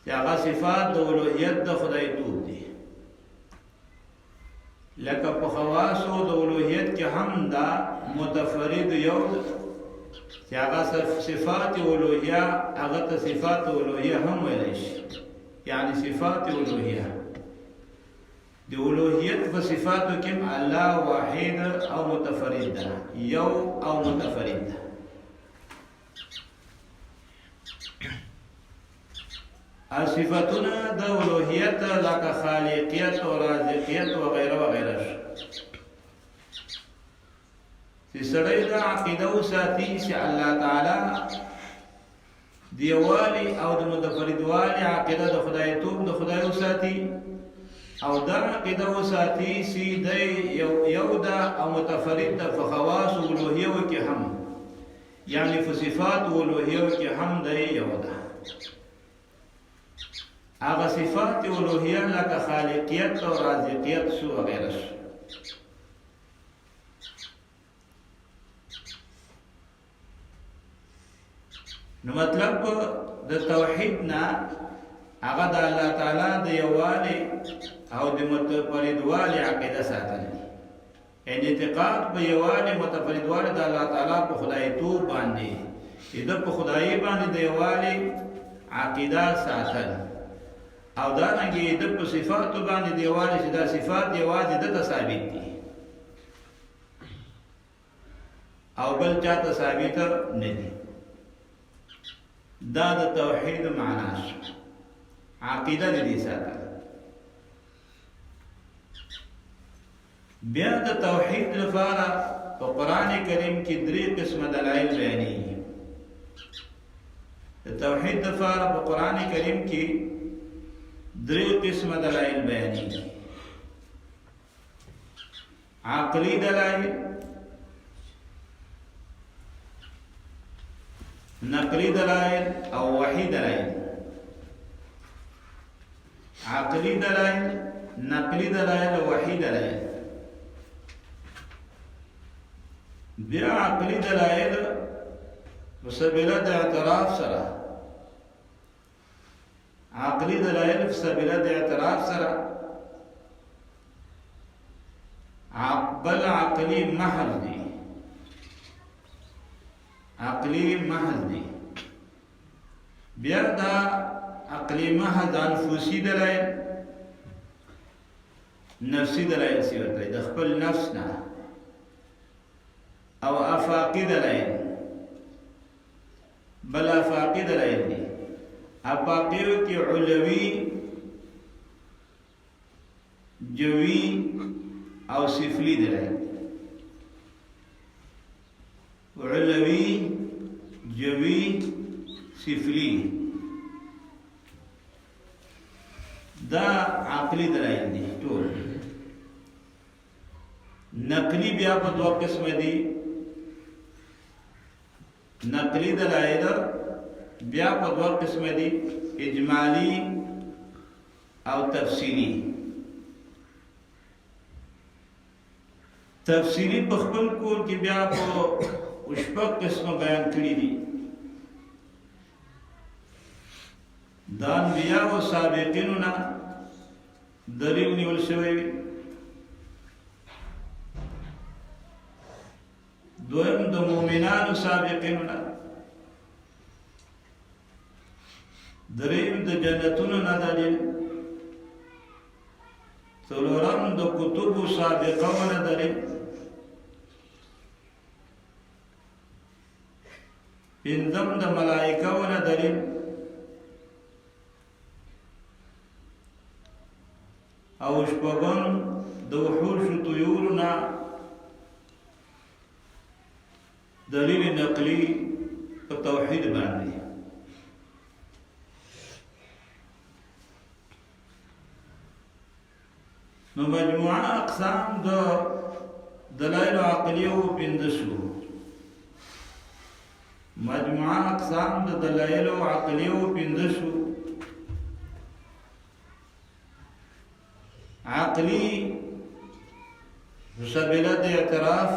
چې هغه صفات د اولوهیت د خدایتوب دي لکه په خواصو د اولوهیت کې هم دا متفرد یو چې هغه صفات اولوهیه هغه ته صفات اولوهیه هم ویلی شي یعنی صفات اولوهیه د اولوهیت په صفاتو کې الله واحد او متفرد ده یو او متفرد ده صفاتونه د اولوهیت لکه خالقیت او رازقیت و غیره و غیره چې سړی دا عقیده وساتي چې الله تعالی د یووالي او د متفردوالي عقیده د خدایتوب د خدای وساتي او دا عقیده وساتي چې دی یو ده او متفرد ده په خواص اولوهیو کې هم یعنی په صفات اولوهیو کې هم دی یو ده هغه صفات اولوهیه لکه خالقیت او رازقیت شو وغیره شو نو مطلب د توحید نه هغه د الله تعالی د یووالي او د متفردوالي عقیده ساتل ان اعتقاد په یووالي متفردوالي د الله تعالی په خدایتوب باندې چې د په خدای باندې د یووالي عقیده ساتل او دا رنګه د په صفاتو باندې د یووالي چې دا صفات یوازې د ثابت دي او بل چاته ثابت نه دي دا د توحید معنا شو عقیده دې ساته بیا د توحید لپاره په قران کریم کې درې قسم دلایل بیانېږي د توحید لپاره په قران کریم کې درې قسم دلایل بیانېږي عقلی دلایل نقلی دلائل او وحی دلائل عقلی دلائل نقلی دلائل او وحی دلائل بیا عقلی دلائل بسبیله د اعتراف سره عقلی دلائل بسبیله د اعتراف سره بل عقلی محض دی عقلی محض دی بیا دا عقلی محض انفوسی دلائل نفسی دلائل سی ورته د خپل نفس نه او افاقی دلائل بل افاقی دلائل دی افاقیو کی علوی جوی او سفلی دلائل علوی جوی سفلی دا عقلی دلائل دی ټول نقلی بیا په دوه قسم دي نقلی دلائل بیا په دوه قسم دي اجمالی او تفصیلی تفصیلی په خپل کور کې بیا په شپږ قسمه بیان کړي دي د انبیاء او سابقینو نه دلیل نیول شوی وي دویم د مؤمنانو سابقینو نه دریم د جنتونو نه دلیل څلورم د کتبو سابقه نه دلیل پنځم د ملائکه نه دلیل او شپږم د وحوش طيور نه دلیل نقلی په توحید باندې نو مجموعه اقسام د دلایل عقلیه او پندشو مجموعه اقسام د دلایل عقلیه او پندشو عقلی سبیله د اعتراف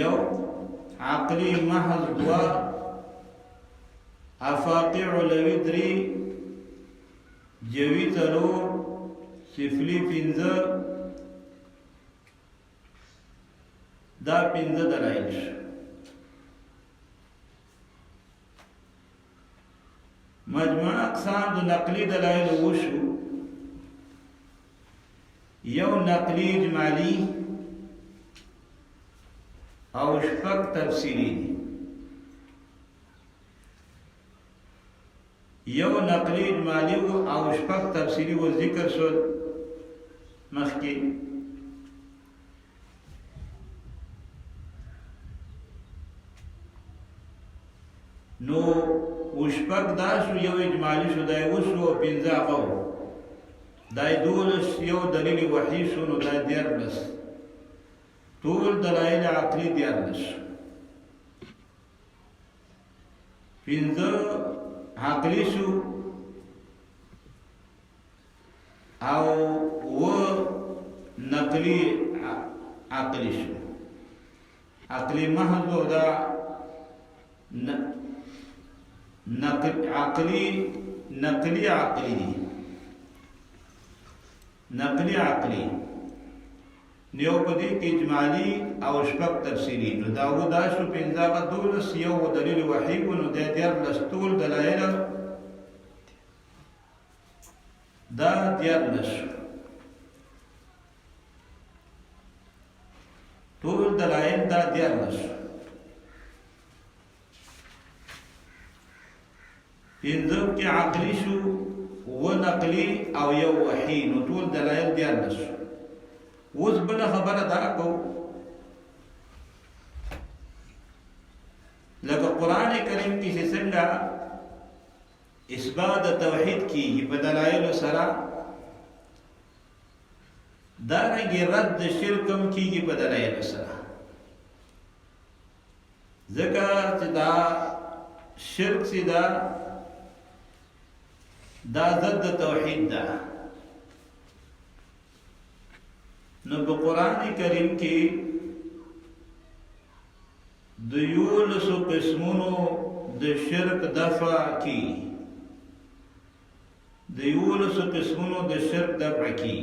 یو عقلی محض دوا افاقی علوی دری جوی تلور سفلی پینزه دا پینزه دلائل شو مجموعه اقسام د نقلی دلائل وشو یو نقلی اجمالی او شپږ تفسیری دي یو نقلی اجمالی او شپږ تفسیری و ذکر شو مخکې نو وشپږ دا شو یو اجمالی شو دای وشو پنځه هغه دای دولس یو دلیل وحی شو نو دای دیارلس ټول دلایل عقلی دیارلس پنځه عقلی شو او و نقلی عقلی شو عقلی محض دا عقلی دی نقلی عقلی نیو پدی کی اجمالی او شپږ تفسیری نو دا و دا شو پنځه دولس یو دلیل وحی نو د دیارلس ټول دلایل دا دیارلس ټول دلایل دا دیارلس پنځه کې عقلی شو و نقلی او یو وحی نو ټول دلایل دیارلس اوس بل خبره دا کو لکه قران کریم کې څنګه اثبات توحید کیږي په دلایل سره دا رنګ رد شرکم کیږي په دلایل سره ځکه چې دا شرک سیدا دا ضد توحید ده نو په قران کریم کې د یولسو قسمونو د شرک دفع کی د یولسو قسمونو د شرک دفع کی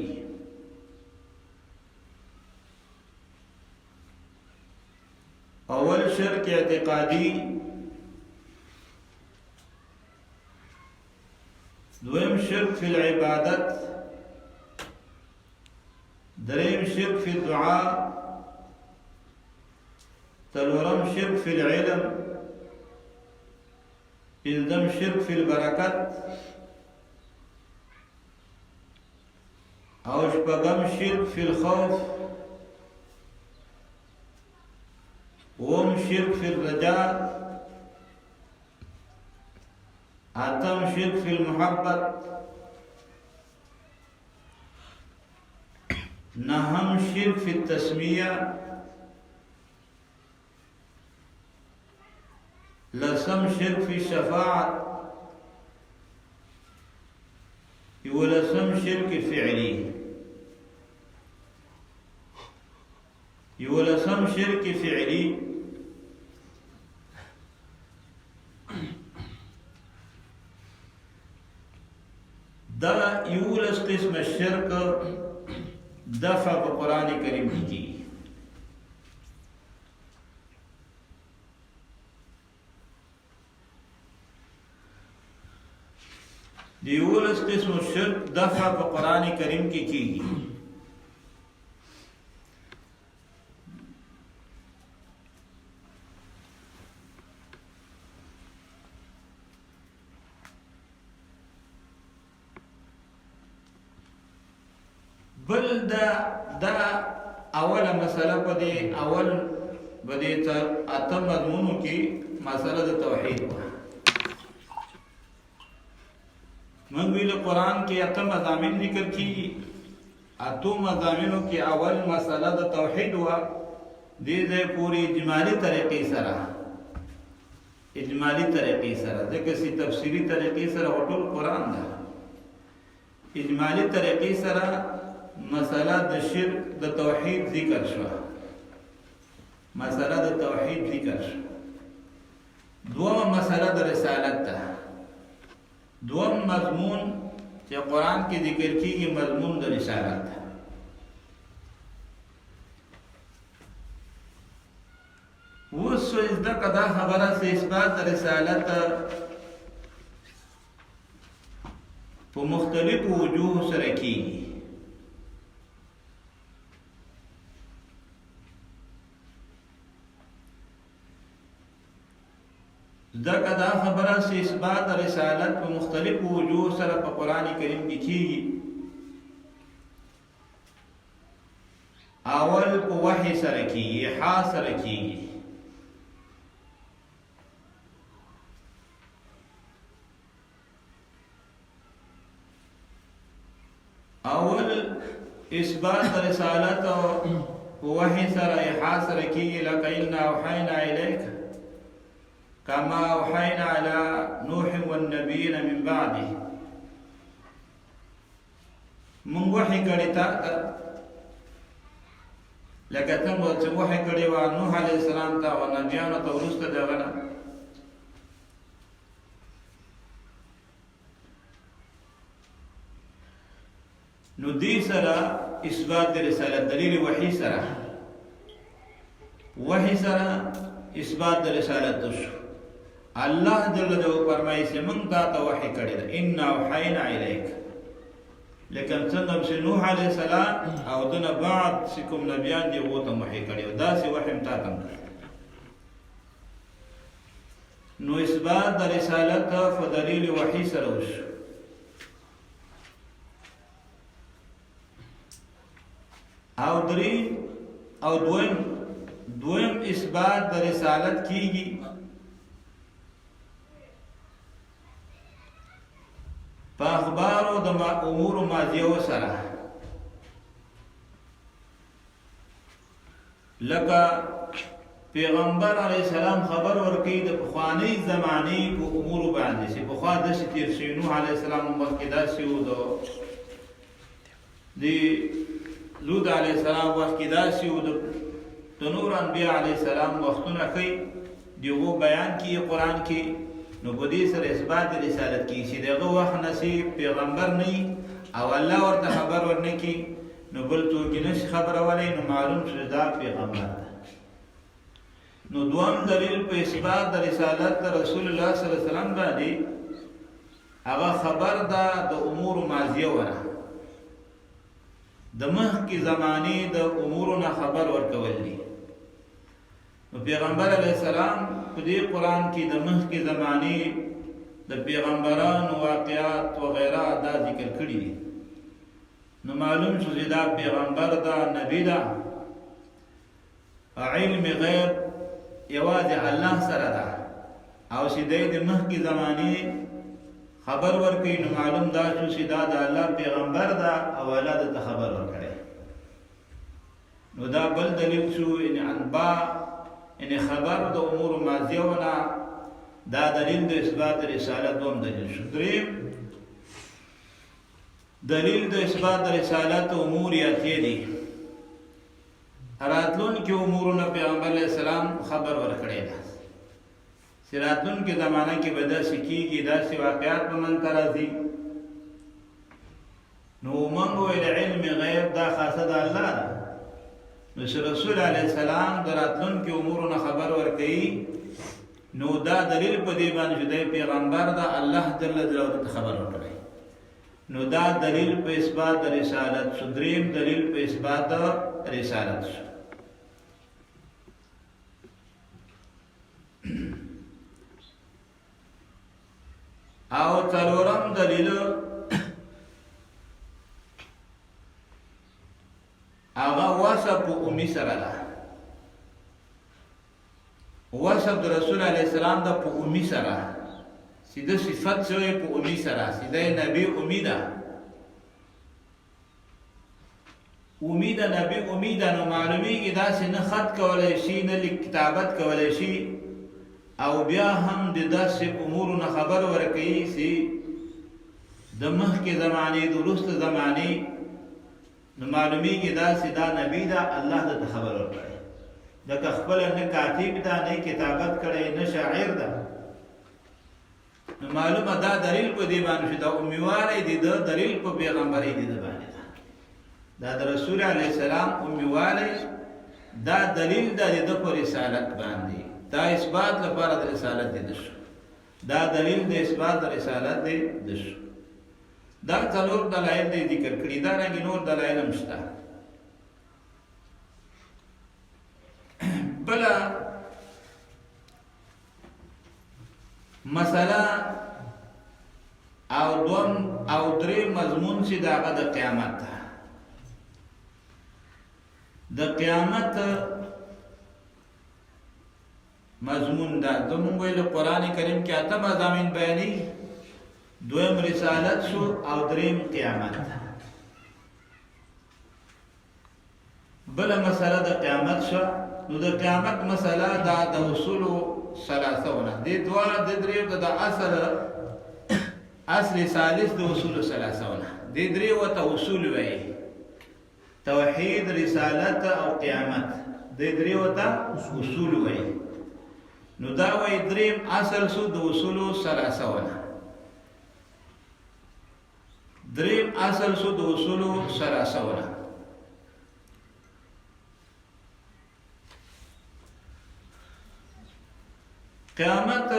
اول شرک اعتقادی دویم شرک فی العبادت دریم شرک فی الدعاء تلورم شرک فی العلم پنځم شرک فی البرکت او شپږم شرک فی الخوف اوم شرک فی الرجاء اتم شرک فی المحبت نهم شرک فی التسمیہ لسم شرک فی الشفاعت ولسم شرک فعلی ولسم شرک فعلی دا یولس قسم الشرک دفع په قران کریم کې دی یولس قسم الشرک دفع په قران کریم کې کیږي بل دا اوله مسله په دې اول بده ته اتم مضمونو کې مسله د توحید من ویل قرآن کې اته مضامین ذکر کیږي. اتو مضامینو کې اول مسله د توحید و، دې ځای پوری اجمالی طریقې سره ځکه چې تفسیری طریقې سره ټول قرآن ده. اجمالی طریقې سره مسله د شرک د توحید ذکر شو. دوم مسله د رسالت ده. دوم مضمون چې قرآن کې ذکر کیږي مضمون د رسالت ده. اوس زده که دا خبره چې اثبات د رسالت په مختلفو وجوه سره کیږي. زده دا خبره چې اثبات رسالت په مختلفو وجوه سره په قرآن کریم کې کیږي. اول په وحی سره کیږي، ایحاء سره کیږي. اول اثبات رسالت په وحی سره ایحاء سره کیږي. لکه انا اوحینا الیک کما اوحینا علی نوح والنبیین من بعده. من وحی کړی تا لکه څنګه چې وحی کړی و نوح علیه السلام ته او نبیانو ته وروسته دغه نه. نو دې سره اثبات د رسالت دلیل وحی سره اثبات د رسالت شو. الله جل جلاله فرمایي چې موږ تا ته وحی کړی ده، ان اوحینا الیک. لیکن څنګه چې نوح علیه السلام او دنه بعد چې کوم نبیان دي وو ته وحی کړی دا سي وحی تا ته کړی. نو اثبات د رسالت په دلیل وحی سره وشو. او دویم اثبات د رسالت کیږي په اخبارو د امور ماضیو سره. لکه پیغمبر علیه السلام خبر ورکړي د پخواني زمانې په امور باندې چې پخوا داسې تیر شوي. نوح علیه السلام مخکې داسې و، د لوط علیه السلام وخت کې داسې و، د نور انبیاء علیه السلام وختونه ښیي، د هغو بیان کیږي قرآن کې. نو په دې سره اثبات د رسالت کیږي چې دغه وخت نصیب پیغمبر نه او الله ورته خبر ورنه کړي، نو بل څوک یې نشي خبرولی، نو معلوم شو دا پیغمبر ده. نو دوم دلیل په اثبات د رسالت د رسول الله صلی الله علیه وسلم باندې هغه خبر ده د امور ماضیه ونه، د مخکې زمانې د امورو نه خبر ورکول دي. نو پیغمبر علیه السلام په دې قرآن کې د مخکې زمانې د پیغمبرانو واقعات وغیره دا ذکر کړي دي. نو معلوم شو چې دا پیغمبر ده، نبی ده. علم غیب یوازې الله سره ده، او چې دی د مخکې زمانې خبر ورکړي، نو معلوم دا شو چې دا د الله پیغمبر ده او الله ته خبر ورکړي. نو دا بل دلیل شو ان انباء ان خبر د امور ماضیونه، دا دلیل د اثبات رسالت دوم دلیل شو. دریم دلیل د اثبات رسالت امور یاتیه دي. راتلون کې امورونه پیغمبر علیه السلام خبر ورکړی ده چې راتلون کې زمانه کې به داسې کېږي، داسې واقعات به منځ ته راځي. نو موږ ویل علم غیب دا خاصه د الله ده. نو چې رسول علیه السلام د راتلونکي امورونه خبر ورکوي، نو دا دلیل په دې باندې چې دی پیغمبر ده، الله جل جلاله ته خبر ورکړی. نو دا دلیل په اثبات د رسالت شو. دریم دلیل په اثبات د رسالت شو. او څلورم دلیل هغه وصف امي سره ده. وصف د رسول علیه السلام د په امي سره سیده صفت شوی په امی سره، سیده نبی امیده، امیده نبی امیده. نو معلومیږي داسې نه خط کولی شي نه کتابت کولی شي، او بیا هم د داسې امورو نه خبر ورکوي چې د مخکې زمانې د وروسته زمانې. نو معلومیږي داسې دا نبی ده، الله ته خبر ورکړی. لکه خپله نه کاتب ده، نه کتابت کړی، نه شاعر ده. نو معلومه دا دلیل په دې باندې چې دا امیوالی دی د دلیل په پیغمبرۍ دی د باندې ده. دا د رسول علیه السلام امیوالی دا دلیل ده د ده په رسالت باندې. دا اثبات لپاره د رسالت دی ده شو، دا دلیل د اثبات د رسالت دی ده شو. دا څلور دلایل دی ذکر کړي، دا رنګې نور دلایل هم شته. بله مسله او دوم او درې مضمون چې د هغه د قیامت ده. د قیامت مضمون ده. زمونږ ویلو قرآن کریم کې 8 مضامین بیانې، دویم رسالت شو او دریم قیامت. بله مسله د قیامت شو. نو د قیامت مسله دا د اصول ثلاثونه دي، دواړه د درې د اصل ثالث د اصول ثلاثونه دي. درې وته اصول وایي: توحید، رسالت او قیامت. د درې وته اصول وایي. نو دا وایي دریم اصل شو د اصول ثلاثونه، دریم اصل شو د اصول ثلاثونه. قیامت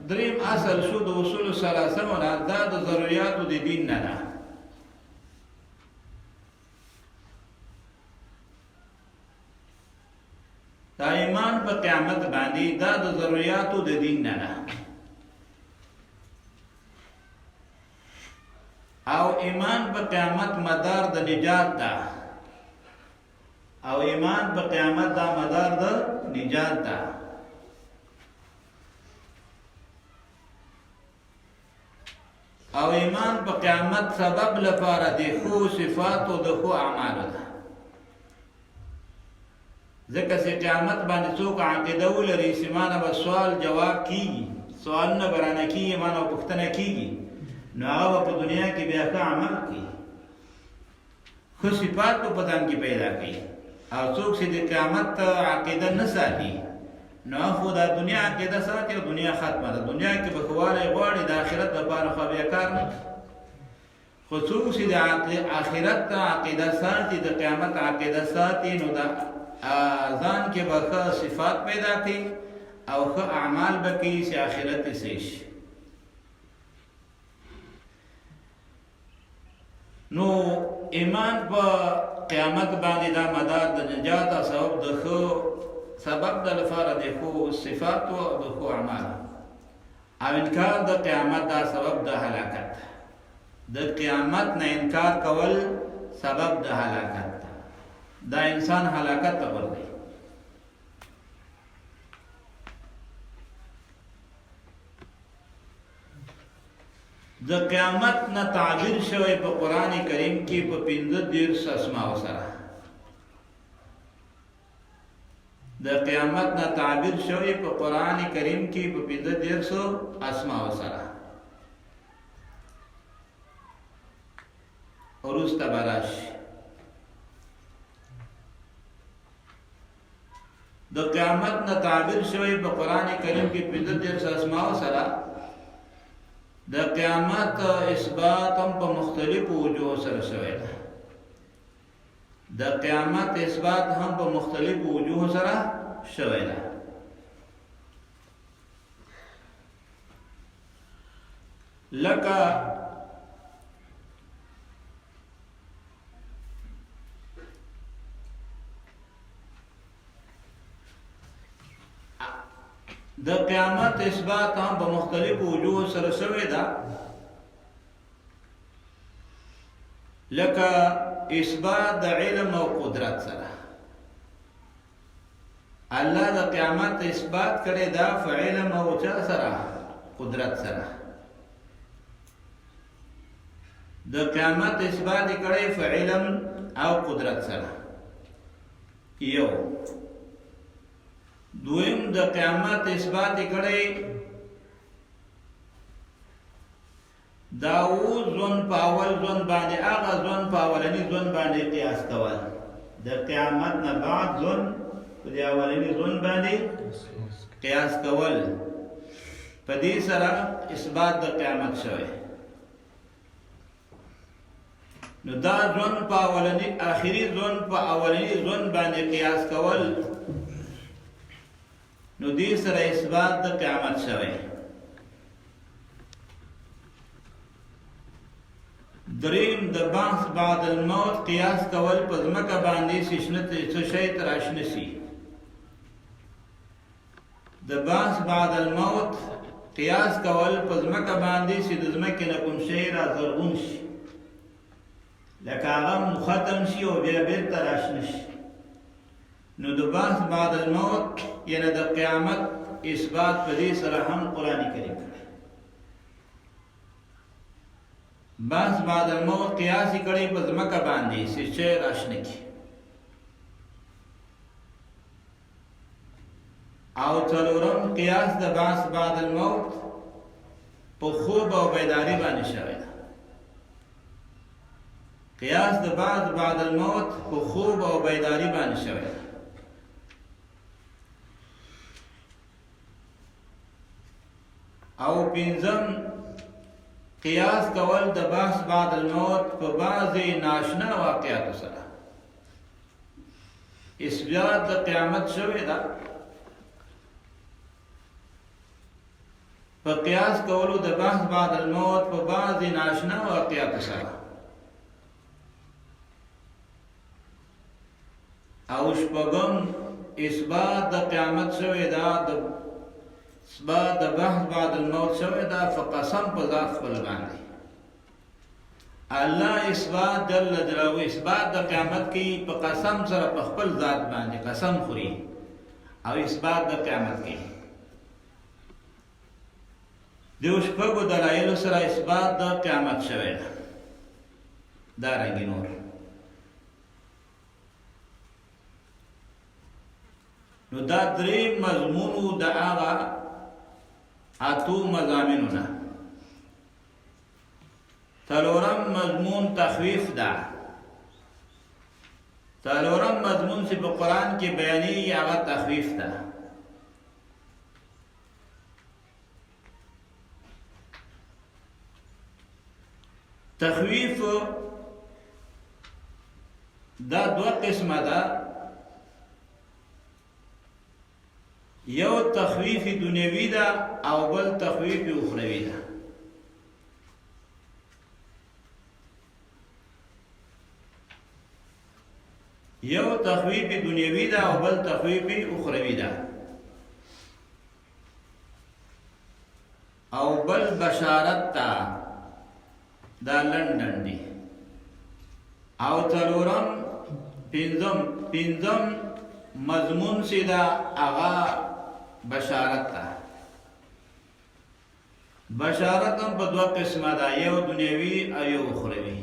دریم اصل شو د اصول ثلاثونه، دا د ضروریاتو د دین نه ده. دا ایمان په قیامت باندې دا د ضروریاتو د دین نه ده. او ایمان په قیامت مدار د نجات ده، او ایمان په قیامت دا مدار د نجات ده. او ایمان په قیامت سبب لپاره د خو صفات او د خو اعمال ده. ځکه چې قیامت باندې څوک عقیده ولري چې مانه به سوال جواب کیږي، سوالونه برانه کیږي، مانه پوښتنه کیږي، نو هغه په دنیا کې بیا ښه عمل کوي، خو صفات په بدن کې پیدا کوي. او څوک چې د قیامت عقیده نه ساتي، نو خو د دنیا عقیده ساتي او دنیا ختمه ده. دنیا کې به خواله غواړي، د آخرت لپاره خو بیا کار نه. خو څوک چې د آخرت عقیده ساتي، د قیامت عقیده ساتي، نو د ځان کې به ښه صفات پیدا کوي او ښه اعمال به کوي چې آخرت یې صحیح شي. نو ایمان په قیامت باندې دا مدار د نجات او سبب د ښه سبب د لپاره د ښو صفاتو او د ښو اعمال. او انکار د قیامت دا سبب د هلاکت. د قیامت نه انکار کول سبب د هلاکت. دا انسان هلاکت ته ورځي. د قیامت نه تعبیر شوی په قرآن کریم کې په 15 اسماء سره. د قیامت نه تعبیر شوی په قرآن کریم کې په 15 اسماء سره. اوروس تبراش د قیامت نه تعبیر شوی په قرآن کریم کې 15 اسماء سره. د قیامت اثبات هم په مختلفو وجوه سره شوی ده. د قیامت اثبات هم په مختلفو وجوه سره شوی ده. لکه د قیامت اثبات هم په مختلفو وجوه سره شوی ده. لکه اثبات د علم او قدرت سره. الله د قیامت اثبات کړی دا په علم او چا سره؟ قدرت سره د قیامت اثبات کړي په علم او قدرت سره یو دویم د قیامت اثبات کړي داوود ځون پاول ځون باندې هغه ځون پاولني ځون باندې قیاس کول د قیامت نه بعد ځون د اولني ځون باندې قیاس کول په دې سره اثبات د قیامت شوی نو دا ځون په اولني اخري ځون په اولني ځون باندې قیاس کول نو دې سره اثبات د قیامت شوی دریم د بحث بعد الموت قیاس کول په ځمکه باندې څه شی تراشنه شي د بحث بعد الموت قیاس کول په ځمکه باندې چې د ځمکې نه کوم شی را زرغون شي لکه هغه ختم شي او بیا بیرته راشنه شي نو د بحث بعد الموت یعنی د قیامت اثبات په دې سره هم قرآن کریم بحث بعد الموت قیاسی کړي په ځمکه باندې چې شی راشنه کی او څلورم قیاس د بحث بعد الموت په خوب او بیداری باندې شوی قیاس د بحث بعد الموت په خوب او بیداری باندې شوی او پنځم قیاس کول د بحث بعد الموت په بعضی ناشنا واقعاتو سره اثبات د قیامت شوی دا په قیاس کولو د بحث بعد الموت په بعضی ناشنا واقعاتو سره او شپږم اثبات د قیامت شوی دا د اثبات د بحث بعد الموت شوی دا فقسم په ذات خپل باندې الله اثبات جل جلاله اثبات د قیامت کی په قسم سره په خپل ذات باندې قسم خوري او اثبات د قیامت کی دیو شپږو دلایل سره اثبات د قیامت شوی دا رنګ نور نو دا درې مضمونو د هغه اتو مضامینونه څلورم مضمون تخویف ده څلورم مضمون چې په قرآن کې بیانېږي هغه تخویف ده تخویف دا دوه قسمه ده یو تخویف دنیوی ده او بل تخویف اخروی ده یو تخویف دنیوی ده او بل تخویف اخروی ده او بل بشارت ده دا لندن دی او څلورم پنځم مضمون سی دا اغا بشارت تا بشارت هم په دوه قسمه ده یو دنیوي او یو اخروی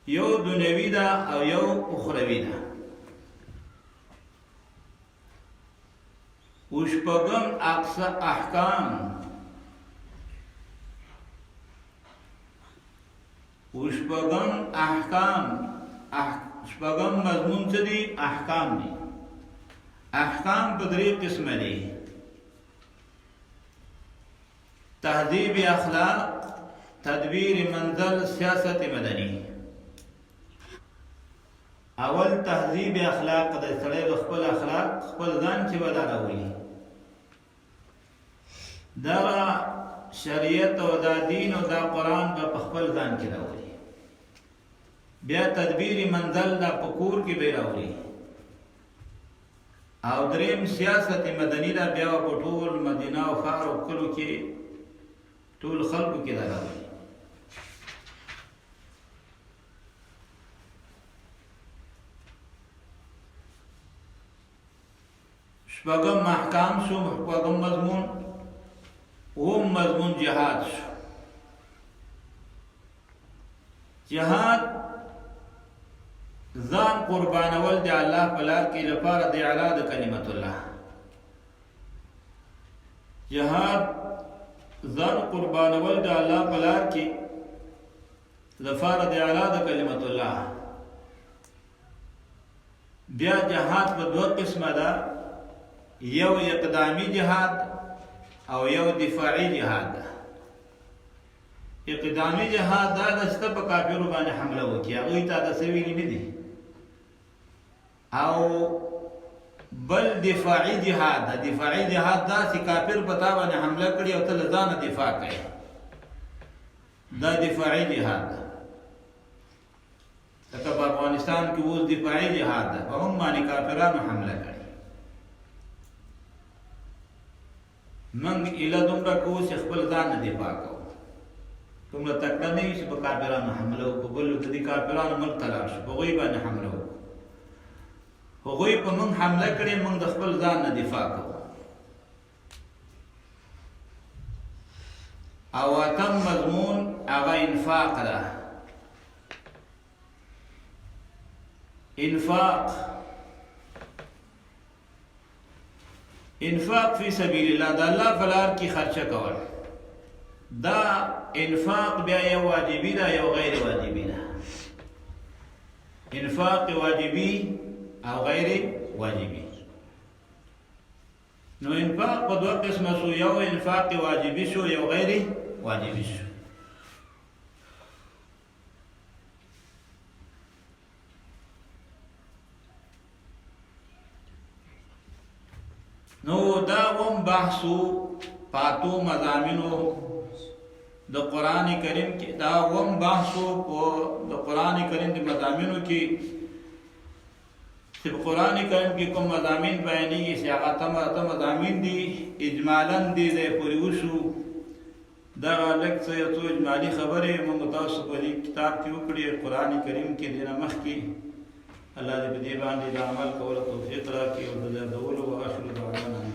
یو دنیوي ده او یو اخروی ده وشپږم احکام وشپږم احکام شپږم مضمون څه دي احکام دي احکام په درې قسمه دي تهذیب اخلاق تدبیر منزل سیاست مدنی اول تهذیب اخلاق د سړی خپل اخلاق خپل ځان چې ودا راوړي دا شریعت او دا دین او دا قرآن په خپل ځان کې راوړي بیا تدبیر منزل دا پکور کې به راوړي او دریم سیاست مدنی دا بیا په ټول مدینه او ښار او کلو کې ټول خلکو کې دا راوړي شپږم احکام شو، شپږم مضمون، اوم مضمون جهاد شو. جهاد ځان قربانول د الله په لار کې لپاره د اعلا د کلمت الله. جهاد ځان قربانول د الله په لار کې لپاره د اعلا د کلمت الله. بیا جهاد په دوه قسمه ده، یو اقدامی جهاد او یو دفاعی جهاد ده. اقدامی جهاد دا چې په کافرو باندې حمله وکړي، هغوی ته داسې ویلي نه دي. او بل دفاعی جهاد ده. دفاعی جهاد دا چې کافر په تا باندې حمله کړي او ته له ځانه دفاع کوي، دا دفاعی جهاد ده. لکه په افغانستان کې اوس دفاعی جهاد ده، په موږ باندې کافرانو حمله کړي، موږ ایله دومره کوو چې خپل ځان نه دفاع کوو. دومره تکړه نه یو چې په کافرانو حمله وکړو، بل ورته دې کافرانو ملک ته لاړ شو، په هغوی باندې حمله وکړو. هغوی په موږ حمله کړې، موږ د خپل ځان نه دفاع کوو. او اتم مضمون هغه انفاق ده. انفاق فی سبیل الله، د الله په لار کې خرچه کول. دا انفاق بیا یو واجبی ده یو غیر واجبی ده. انفاق واجبی او غیر واجبی. نو انفاق په دوه قسمه شو، یو انفاق واجبی شو، یو غیر واجبی شو. نو دا هم بحثو پاتو مضامینو د قرآن کریم کې، دا هم بحثو د قرآن کریم د مضامینو کې چې په قرآن کریم کې کوم مضامین بیانېږي چې هغه اته مضامین دي، اجمالاً دې ځای پورې وشو. دغه لږ څه یو څو اجمالي خبرې موږ تاسو په دې کتاب کې وکړې. قرآن کریم کې دې نه مخکې الله دې په دې باندې د عمل کولو توفیق راکړي او د یادولو. وآخر دعوانا